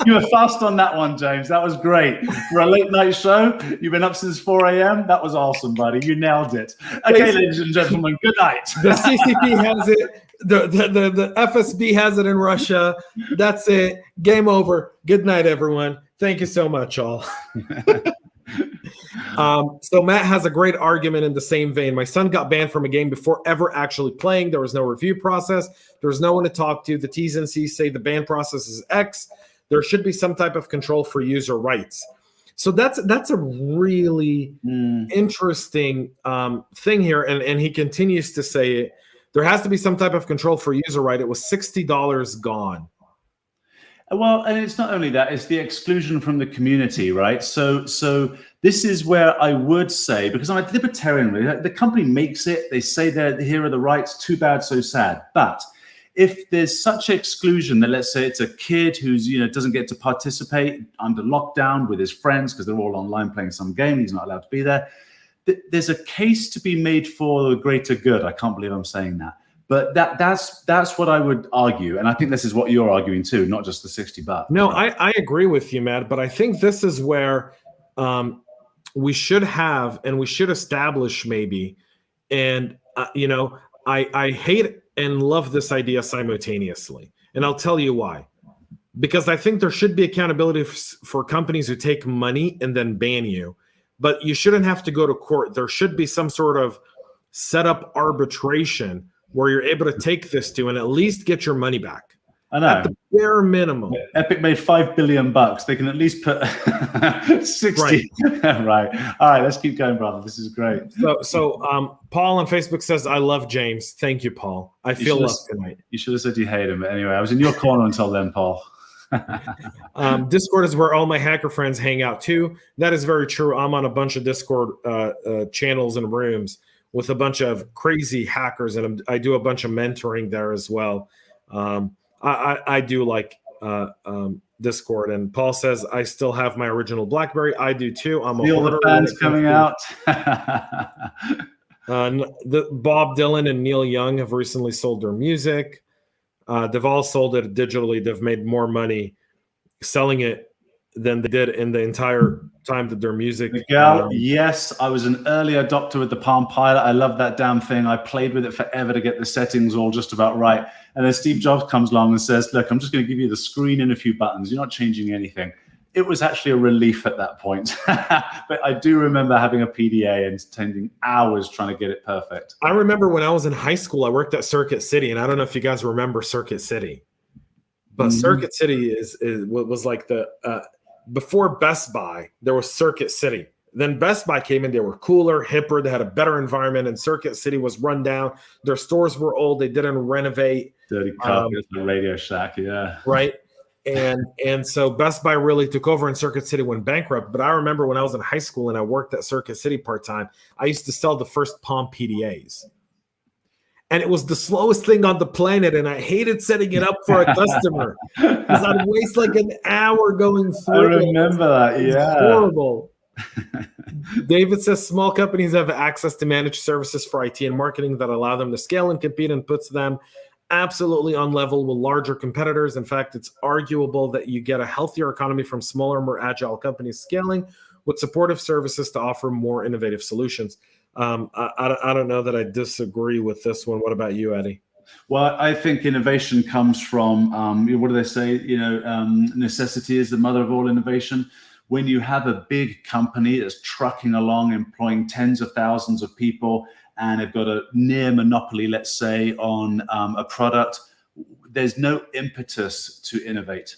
You were fast on that one, James. That was great. For a late night show, you've been up since 4 a.m. That was awesome, buddy. You nailed it. Okay, ladies and gentlemen, good night. The CCP has it. The FSB has it in Russia. That's it. Game over. Good night, everyone. Thank you so much, all. So Matt has a great argument in the same vein. My son got banned from a game before ever actually playing. There was no review process. There was no one to talk to. The T's and C's say the ban process is X. There should be some type of control for user rights. So that's a really interesting thing here. And he continues to say it. There has to be some type of control for user right. It was $60 gone. Well, and it's not only that, it's the exclusion from the community, right? So this is where I would say, because I'm a libertarian, the company makes it, they say that here are the rights, too bad, so sad. But if there's such exclusion that, let's say it's a kid who's, doesn't get to participate under lockdown with his friends because they're all online playing some game, he's not allowed to be there. There's a case to be made for the greater good. I can't believe I'm saying that. But that's what I would argue. And I think this is what you're arguing too, not just the $60. No, I agree with you, Matt. But I think this is where we should have and we should establish maybe. And, I hate and love this idea simultaneously. And I'll tell you why. Because I think there should be accountability for companies who take money and then ban you. But you shouldn't have to go to court. There should be some sort of set up arbitration where you're able to take this to and at least get your money back. I know. At the bare minimum. Epic made $5 billion. They can at least put 60. Right. Right. All right. Let's keep going, brother. This is great. So Paul on Facebook says, "I love James." Thank you, Paul. I feel loved tonight. You should have said you hate him. But anyway, I was in your corner until then, Paul. Discord is where all my hacker friends hang out too. That is very true. I'm on a bunch of Discord channels and rooms with a bunch of crazy hackers, and I do a bunch of mentoring there as well. I do like Discord. And Paul says, "I still have my original BlackBerry." I do too. I'm Feel the fans coming out. Bob Dylan and Neil Young have recently sold their music. They've all sold it digitally. They've made more money selling it than they did in the entire time that their music. Miguel, yes, I was an early adopter with the Palm Pilot. I love that damn thing. I played with it forever to get the settings all just about right. And then Steve Jobs comes along and says, "Look, I'm just going to give you the screen and a few buttons. You're not changing anything." It was actually a relief at that point. But I do remember having a PDA and spending hours trying to get it perfect. I remember when I was in high school, I worked at Circuit City, and I don't know if you guys remember Circuit City, but Circuit City was like the before Best Buy, there was Circuit City. Then Best Buy came in, they were cooler, hipper, they had a better environment, and Circuit City was run down. Their stores were old, they didn't renovate. Dirty carpets, the Radio Shack, yeah. Right. And so Best Buy really took over and Circuit City went bankrupt. But I remember when I was in high school and I worked at Circuit City part-time, I used to sell the first Palm PDAs. And it was the slowest thing on the planet, and I hated setting it up for a customer because I'd waste like an hour going through it. I remember that, yeah. Horrible. David says small companies have access to managed services for IT and marketing that allow them to scale and compete and puts them absolutely on level with larger competitors. In fact, it's arguable that you get a healthier economy from smaller, more agile companies scaling with supportive services to offer more innovative solutions. I don't know that I disagree with this one. What about you, Eddie? Well, I think innovation comes from, what do they say? Necessity is the mother of all innovation. When you have a big company that's trucking along, employing tens of thousands of people, and they've got a near monopoly, let's say, on a product, there's no impetus to innovate.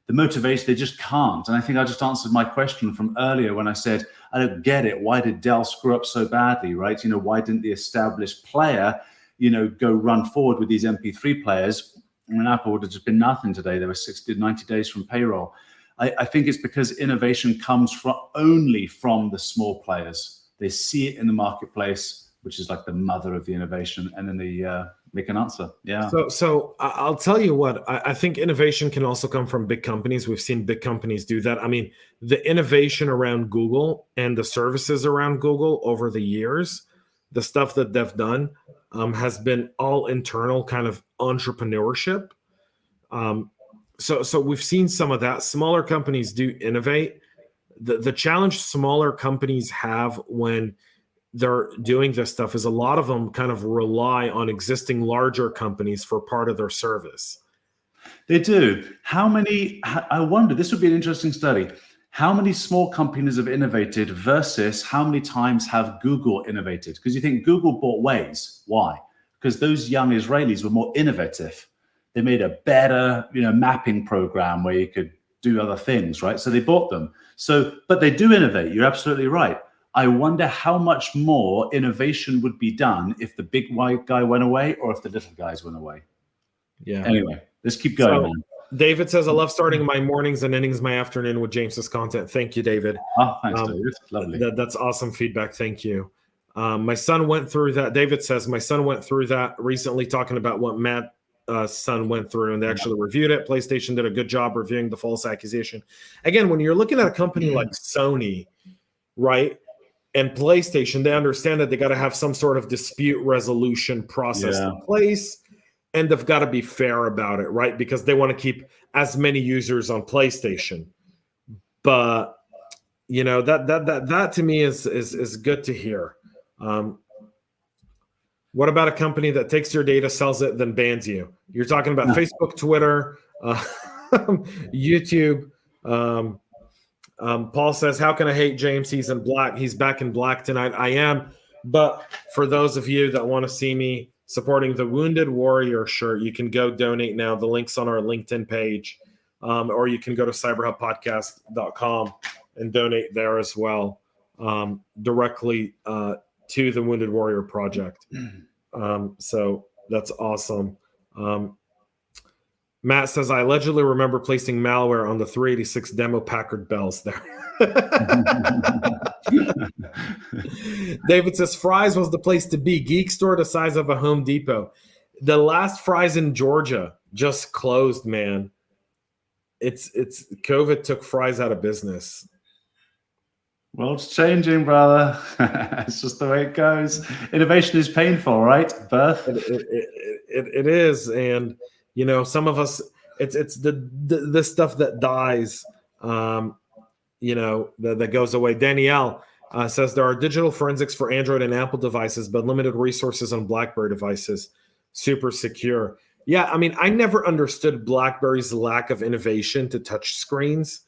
The motivation, they just can't. And I think I just answered my question from earlier when I said, I don't get it. Why did Dell screw up so badly, right? Why didn't the established player, go run forward with these MP3 players? I mean, Apple would have just been nothing today. They were 60 to 90 days from payroll. I think it's because innovation comes only from the small players. They see it in the marketplace, which is like the mother of the innovation, and then they make an answer. Yeah. So I'll tell you what, I think innovation can also come from big companies. We've seen big companies do that. I mean, the innovation around Google and the services around Google over the years, the stuff that they've done has been all internal kind of entrepreneurship. So we've seen some of that. Smaller companies do innovate. The challenge smaller companies have when they're doing this stuff is a lot of them kind of rely on existing larger companies for part of their service. They do. I wonder, this would be an interesting study. How many small companies have innovated versus how many times have Google innovated? Because you think Google bought Waze. Why? Because those young Israelis were more innovative. They made a better, mapping program where you could do other things, right? So they bought them. But they do innovate. You're absolutely right. I wonder how much more innovation would be done if the big white guy went away or if the little guys went away. Yeah. Anyway, let's keep going. So, David says, I love starting my mornings and endings my afternoon with James's content. Thank you, David. Oh, thanks, David. Lovely. That's awesome feedback. Thank you. My son went through that. David says, my son went through that recently, talking about what Matt's son went through, and they actually reviewed it. PlayStation did a good job reviewing the false accusation. Again, when you're looking at a company like Sony, right, and PlayStation, they understand that they got to have some sort of dispute resolution process in place, and they've got to be fair about it, right? Because they want to keep as many users on PlayStation. But that to me is good to hear. What about a company that takes your data, sells it, then bans you? You're talking about Facebook, Twitter, YouTube. Paul says, how can I hate James? He's in black. He's back in black tonight. I am. But for those of you that want to see me supporting the Wounded Warrior shirt, you can go donate now. The link's on our LinkedIn page. Or you can go to cyberhubpodcast.com and donate there as well, directly to the Wounded Warrior Project. So that's awesome. Matt says, I allegedly remember placing malware on the 386 demo Packard Bells there. David says, Fry's was the place to be. Geek store the size of a Home Depot. The last Fry's in Georgia just closed, man. It's COVID took Fry's out of business. World's changing, brother. It's just the way it goes. Innovation is painful, right? Birth. It is, and some of us, it's the stuff that dies, that goes away. Danielle says there are digital forensics for Android and Apple devices, but limited resources on BlackBerry devices. Super secure. Yeah, I mean, I never understood BlackBerry's lack of innovation to touch screens.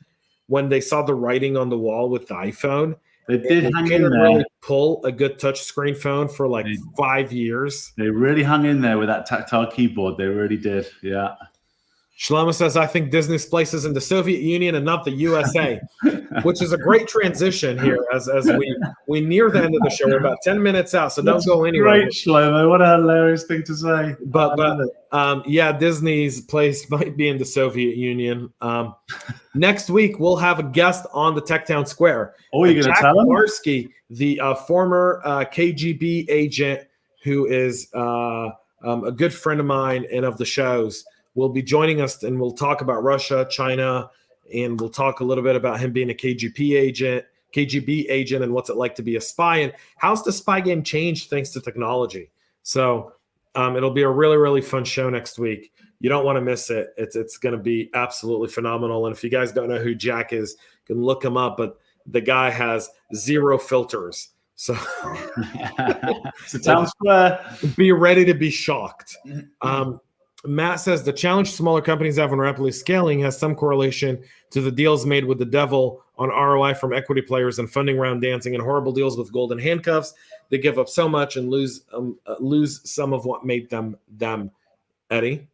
When they saw the writing on the wall with the iPhone, they didn't really pull a good touchscreen phone for 5 years. They really hung in there with that tactile keyboard. They really did. Yeah. Shlomo says, I think Disney's place is in the Soviet Union and not the USA, which is a great transition here as we near the end of the show. We're about 10 minutes out, so don't go anywhere. Great, Shlomo. What a hilarious thing to say. But Disney's place might be in the Soviet Union. Next week, we'll have a guest on the Tech Town Square. Oh, you're going to tell him? Jack the former KGB agent who is a good friend of mine and of the show's, will be joining us, and we'll talk about Russia, China, and we'll talk a little bit about him being a KGB agent, and what's it like to be a spy, and how's the spy game changed thanks to technology. So it'll be a really, really fun show next week. You don't want to miss it. It's going to be absolutely phenomenal. And if you guys don't know who Jack is, you can look him up, but the guy has zero filters. So it's a town square. Be ready to be shocked. Matt says the challenge smaller companies have in rapidly scaling has some correlation to the deals made with the devil on ROI from equity players and funding round dancing and horrible deals with golden handcuffs. They give up so much and lose some of what made them. Eddie?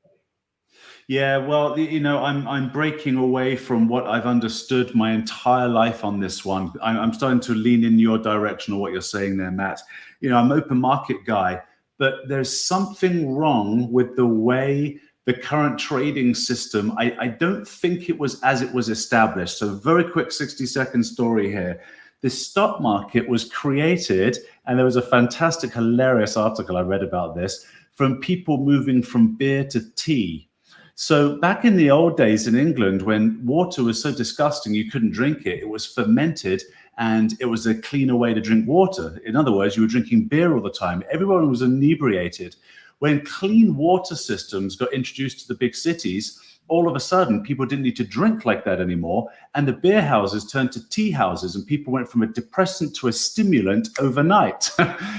Yeah, well, I'm breaking away from what I've understood my entire life on this one. I'm starting to lean in your direction of what you're saying there, Matt. I'm an open market guy. But there's something wrong with the way the current trading system, I don't think it was as it was established. So very quick 60-second story here. The stock market was created, and there was a fantastic, hilarious article I read about this, from people moving from beer to tea. So back in the old days in England, when water was so disgusting you couldn't drink it, it was fermented, and it was a cleaner way to drink water. In other words, you were drinking beer all the time. Everyone was inebriated. When clean water systems got introduced to the big cities, all of a sudden, people didn't need to drink like that anymore. And the beer houses turned to tea houses, and people went from a depressant to a stimulant overnight.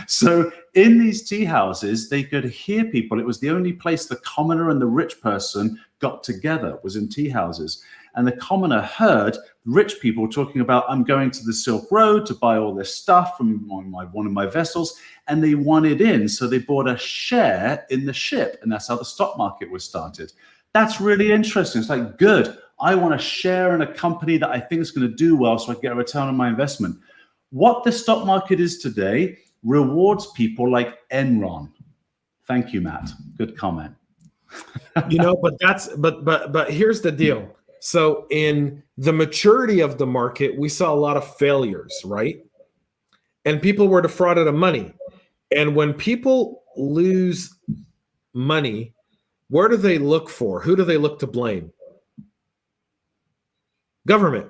So in these tea houses, they could hear people. It was the only place the commoner and the rich person got together, was in tea houses. And the commoner heard rich people talking about, I'm going to the Silk Road to buy all this stuff from one of my vessels, and they wanted in. So they bought a share in the ship, and that's how the stock market was started. That's really interesting. It's like, good, I want to share in a company that I think is going to do well so I get a return on my investment. What the stock market is today rewards people like Enron. Thank you, Matt. Good comment. But here's the deal. So in the maturity of the market, we saw a lot of failures, right? And people were defrauded of money. And when people lose money, where do they look for? Who do they look to blame? Government.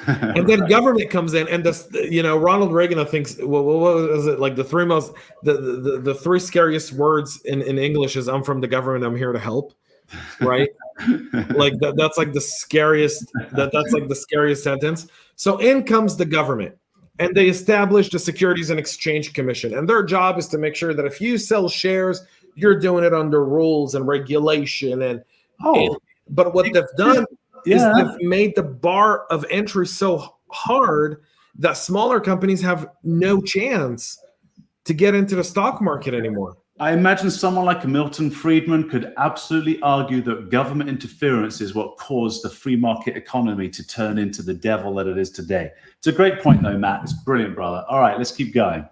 And then government comes in, and Ronald Reagan thinks, well, what was it, like the three scariest words in English is, I'm from the government, I'm here to help, right? Like that's like the scariest. That's like the scariest sentence. So in comes the government, and they established a Securities and Exchange Commission, and their job is to make sure that if you sell shares, you're doing it under rules and regulation. But what they've done is they've made the bar of entry so hard that smaller companies have no chance to get into the stock market anymore. I imagine someone like Milton Friedman could absolutely argue that government interference is what caused the free market economy to turn into the devil that it is today. It's a great point, though, Matt. It's brilliant, brother. All right, let's keep going.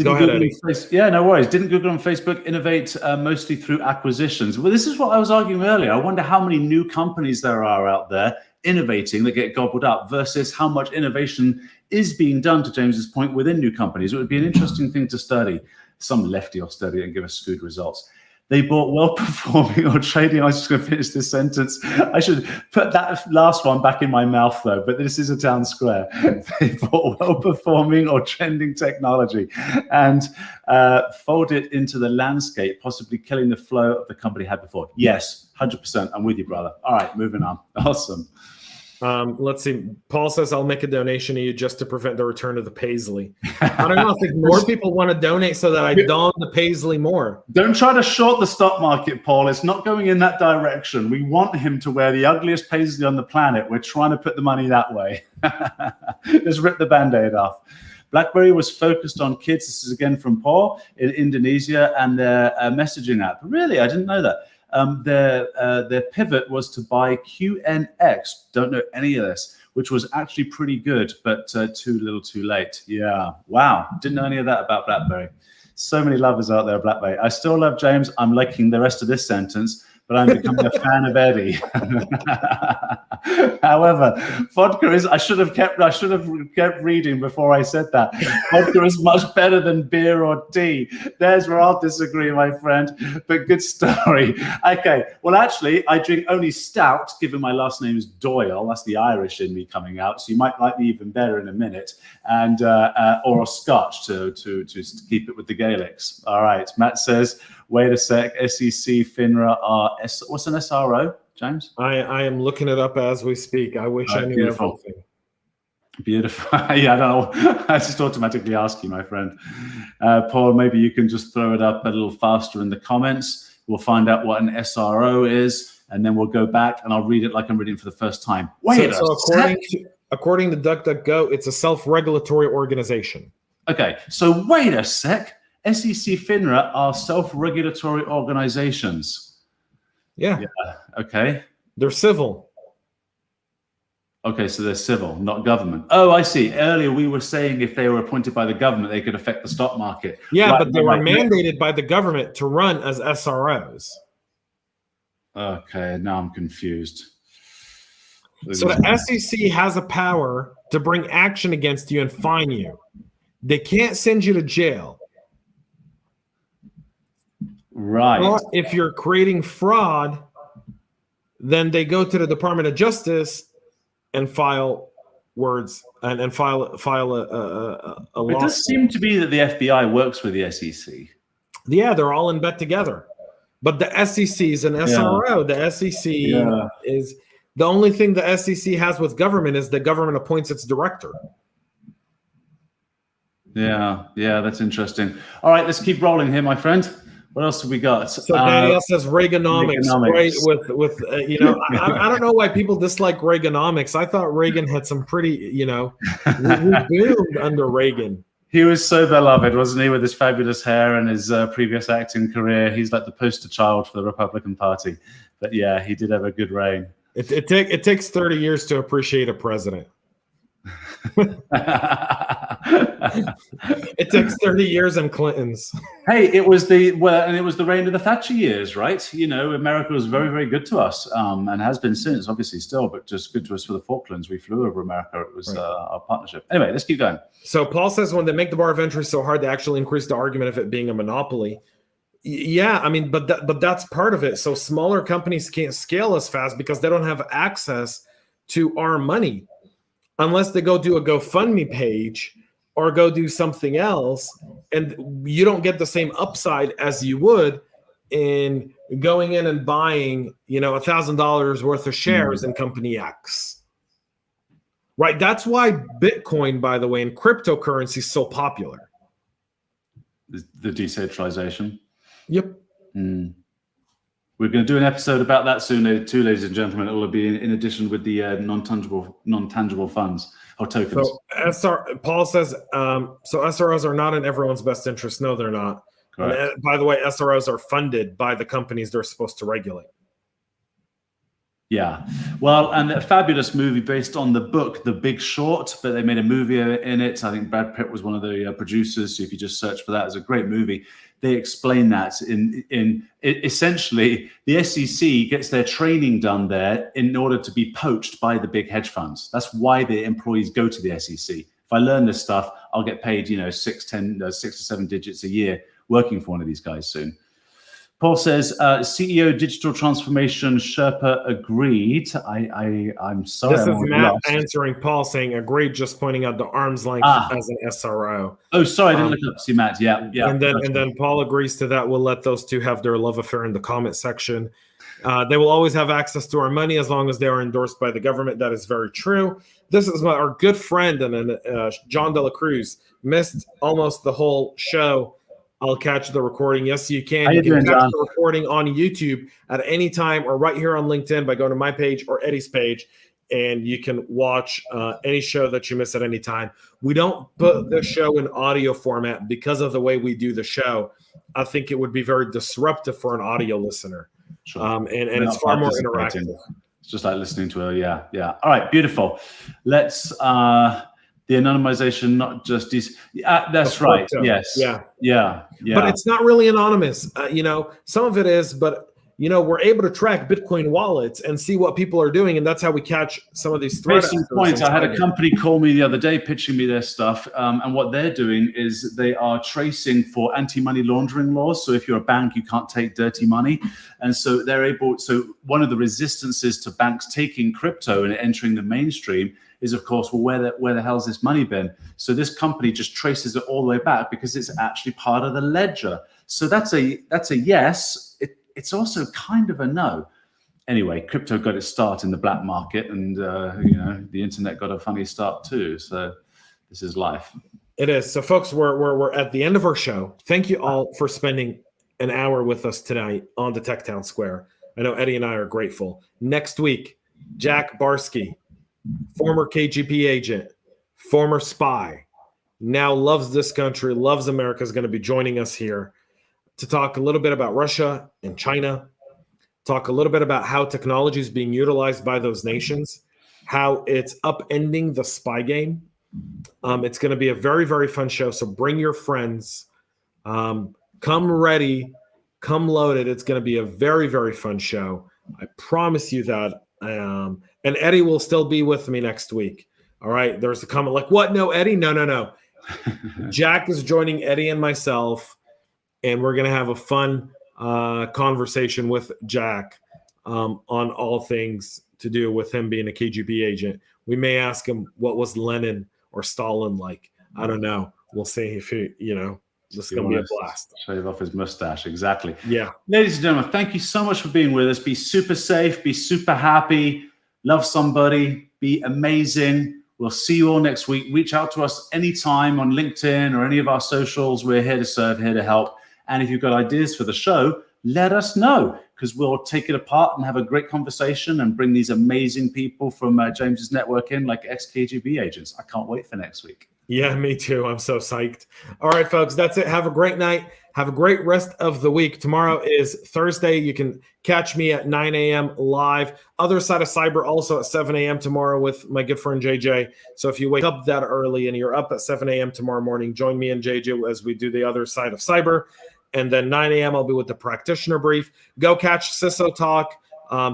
Go ahead, Eddie. Yeah, no worries. Didn't Google and Facebook innovate mostly through acquisitions? Well, this is what I was arguing earlier. I wonder how many new companies there are out there innovating that get gobbled up versus how much innovation is being done, to James's point, within new companies. It would be an interesting thing to study. Some lefty will study it and give us good results. They bought well-performing or trading. I was just going to finish this sentence. I should put that last one back in my mouth, though, but this is a town square. They bought well-performing or trending technology and fold it into the landscape, possibly killing the flow of the company had before. Yes, 100%. I'm with you, brother. All right, moving on. Awesome. Let's see. Paul says, I'll make a donation to you just to prevent the return of the Paisley. I don't know. I think more people want to donate so that I don the Paisley more. Don't try to short the stock market, Paul. It's not going in that direction. We want him to wear the ugliest Paisley on the planet. We're trying to put the money that way. Let's rip the Band-Aid off. BlackBerry was focused on kids. This is again from Paul in Indonesia and their messaging app. Really? I didn't know that. Their pivot was to buy QNX. Don't know any of this, which was actually pretty good, but too little too late. Yeah. Wow. Didn't know any of that about BlackBerry. So many lovers out there of BlackBerry. I still love James. I'm liking the rest of this sentence, but I'm becoming a fan of Eddie. However, vodka is, I should have kept reading before I said that. Vodka is much better than beer or tea. There's where I'll disagree, my friend, but good story. Okay, well, actually, I drink only stout, given my last name is Doyle. That's the Irish in me coming out, so you might like me even better in a minute, and or a scotch to keep it with the Gaelics. All right, Matt says, wait a sec, SEC, FINRA are, what's an SRO, James? I am looking it up as we speak. I wish I knew everything. Beautiful. Yeah, I don't know. I just automatically ask you, my friend. Paul, maybe you can just throw it up a little faster in the comments. We'll find out what an SRO is, and then we'll go back and I'll read it like I'm reading for the first time. Wait so according to DuckDuckGo, it's a self-regulatory organization. Okay, so wait a sec. SEC, FINRA are self-regulatory organizations. Yeah. Okay. They're civil. Okay, so they're civil, not government. Oh, I see. Earlier we were saying if they were appointed by the government, they could affect the stock market. Yeah, Right, but they were right. mandated by the government to run as SROs. Okay, now I'm confused. So the SEC has a power to bring action against you and fine you. They can't send you to jail. Right. But if you're creating fraud, then they go to the Department of Justice and file words and file a It law. does seem to be that the FBI works with the SEC. Yeah, they're all in bed together. But the SEC is an SRO. Yeah. The SEC is the only thing the SEC has with government is the government appoints its director. Yeah, that's interesting. All right, let's keep rolling here, my friend. What else have we got? So Danielle says Reaganomics. Right? With you know, I don't know why people dislike Reaganomics. I thought Reagan had some pretty, you know, we boomed under Reagan. He was so beloved, wasn't he, with his fabulous hair and his previous acting career? He's like the poster child for the Republican Party. But yeah, he did have a good reign. It takes 30 years to appreciate a president. It takes 30 years and Clinton's. Hey, it was the reign of the Thatcher years, right? You know, America was very, very good to us, and has been since, obviously still, but just good to us for the Falklands. We flew over America. It was our partnership. Anyway, let's keep going. So Paul says when they make the bar of entry so hard, they actually increase the argument of it being a monopoly. Yeah, I mean, but that's part of it. So smaller companies can't scale as fast because they don't have access to our money unless they go do a GoFundMe page or go do something else, and you don't get the same upside as you would in going in and buying, you know, $1,000 worth of shares in company X. Right? That's why Bitcoin, by the way, and cryptocurrency is so popular. The decentralization. Yep. We're going to do an episode about that soon, too, ladies and gentlemen. It will be in addition with the non-tangible funds or tokens. So Paul says, so SROs are not in everyone's best interest. No, they're not. And, by the way, SROs are funded by the companies they're supposed to regulate. Yeah. Well, and a fabulous movie based on the book, The Big Short, but they made a movie in it. I think Brad Pitt was one of the producers. So if you just search for that, it's a great movie. They explain that in essentially the SEC gets their training done there in order to be poached by the big hedge funds. That's why the employees go to the SEC. If I learn this stuff, I'll get paid, you know, 6 to 7 digits a year working for one of these guys soon. Paul says, CEO digital transformation Sherpa agreed. I'm sorry. This is Matt answering Paul saying agreed, just pointing out the arm's length as an SRO. Oh, sorry, I didn't look up to see Matt. Yeah. And then Paul agrees to that. We'll let those two have their love affair in the comment section. They will always have access to our money as long as they are endorsed by the government. That is very true. This is our good friend and John De La Cruz missed almost the whole show. I'll catch the recording. Yes, you can. You can catch the recording on YouTube at any time or right here on LinkedIn by going to my page or Eddie's page, and you can watch any show that you miss at any time. We don't put the show in audio format because of the way we do the show. I think it would be very disruptive for an audio listener. Sure. And it's far more interactive. It's just like listening to yeah. All right, beautiful. Let's the anonymization, not just that's right. Yes. Yeah. But it's not really anonymous. You know, some of it is, but you know, we're able to track Bitcoin wallets and see what people are doing, and that's how we catch some of these threat actors. Point. I had a company call me the other day pitching me their stuff, and what they're doing is they are tracing for anti-money laundering laws. So if you're a bank, you can't take dirty money, and so they're able. So one of the resistances to banks taking crypto and entering the mainstream is, of course, well, where the hell's this money been? So this company just traces it all the way back because it's actually part of the ledger. So that's a yes. It's also kind of a no. Anyway, crypto got its start in the black market, and you know, the internet got a funny start too. So this is life. It is. So, folks, we're at the end of our show. Thank you all for spending an hour with us tonight on the Tech Town Square. I know Eddie and I are grateful. Next week, Jack Barsky, former KGB agent, former spy, now loves this country, loves America, is going to be joining us here to talk a little bit about Russia and China, talk a little bit about how technology is being utilized by those nations, how it's upending the spy game. It's going to be a very, very fun show. So bring your friends. Come ready. Come loaded. It's going to be a very, very fun show. I promise you that. And Eddie will still be with me next week. All right. There's a comment like, what? No, Eddie? No. Jack is joining Eddie and myself, and we're going to have a fun conversation with Jack on all things to do with him being a KGB agent. We may ask him what was Lenin or Stalin like. I don't know. We'll see if he, this is going to be a blast. Shave off his mustache. Exactly. Yeah. Ladies and gentlemen, thank you so much for being with us. Be super safe. Be super happy. Love somebody. Be amazing. We'll see you all next week. Reach out to us anytime on LinkedIn or any of our socials. We're here to serve, here to help. And if you've got ideas for the show, let us know, because we'll take it apart and have a great conversation and bring these amazing people from James's network in, like ex-KGB agents. I can't wait for next week. Yeah, me too. I'm so psyched. All right, folks, that's it. Have a great night. Have a great rest of the week. Tomorrow is Thursday. You can catch me at 9 a.m. live. Other Side of Cyber also at 7 a.m. tomorrow with my good friend JJ. So if you wake up that early and you're up at 7 a.m. tomorrow morning, join me and JJ as we do the Other Side of Cyber. And then 9 a.m. I'll be with the Practitioner Brief. Go catch CISO Talk.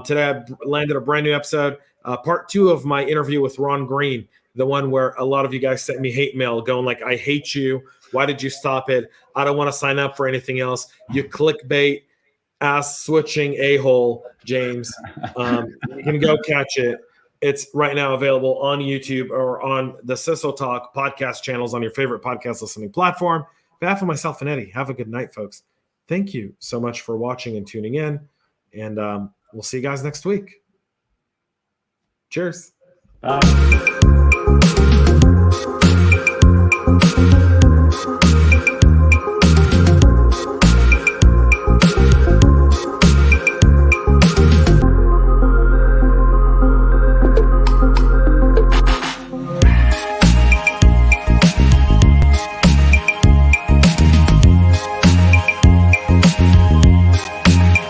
Today I landed a brand new episode, part 2 of my interview with Ron Green, the one where a lot of you guys sent me hate mail going like, I hate you. Why did you stop it? I don't want to sign up for anything else. You clickbait, ass switching a-hole, James. You can go catch it. It's right now available on YouTube or on the CISO Talk podcast channels on your favorite podcast listening platform. On behalf of myself and Eddie, have a good night, folks. Thank you so much for watching and tuning in. And we'll see you guys next week. Cheers. Bye.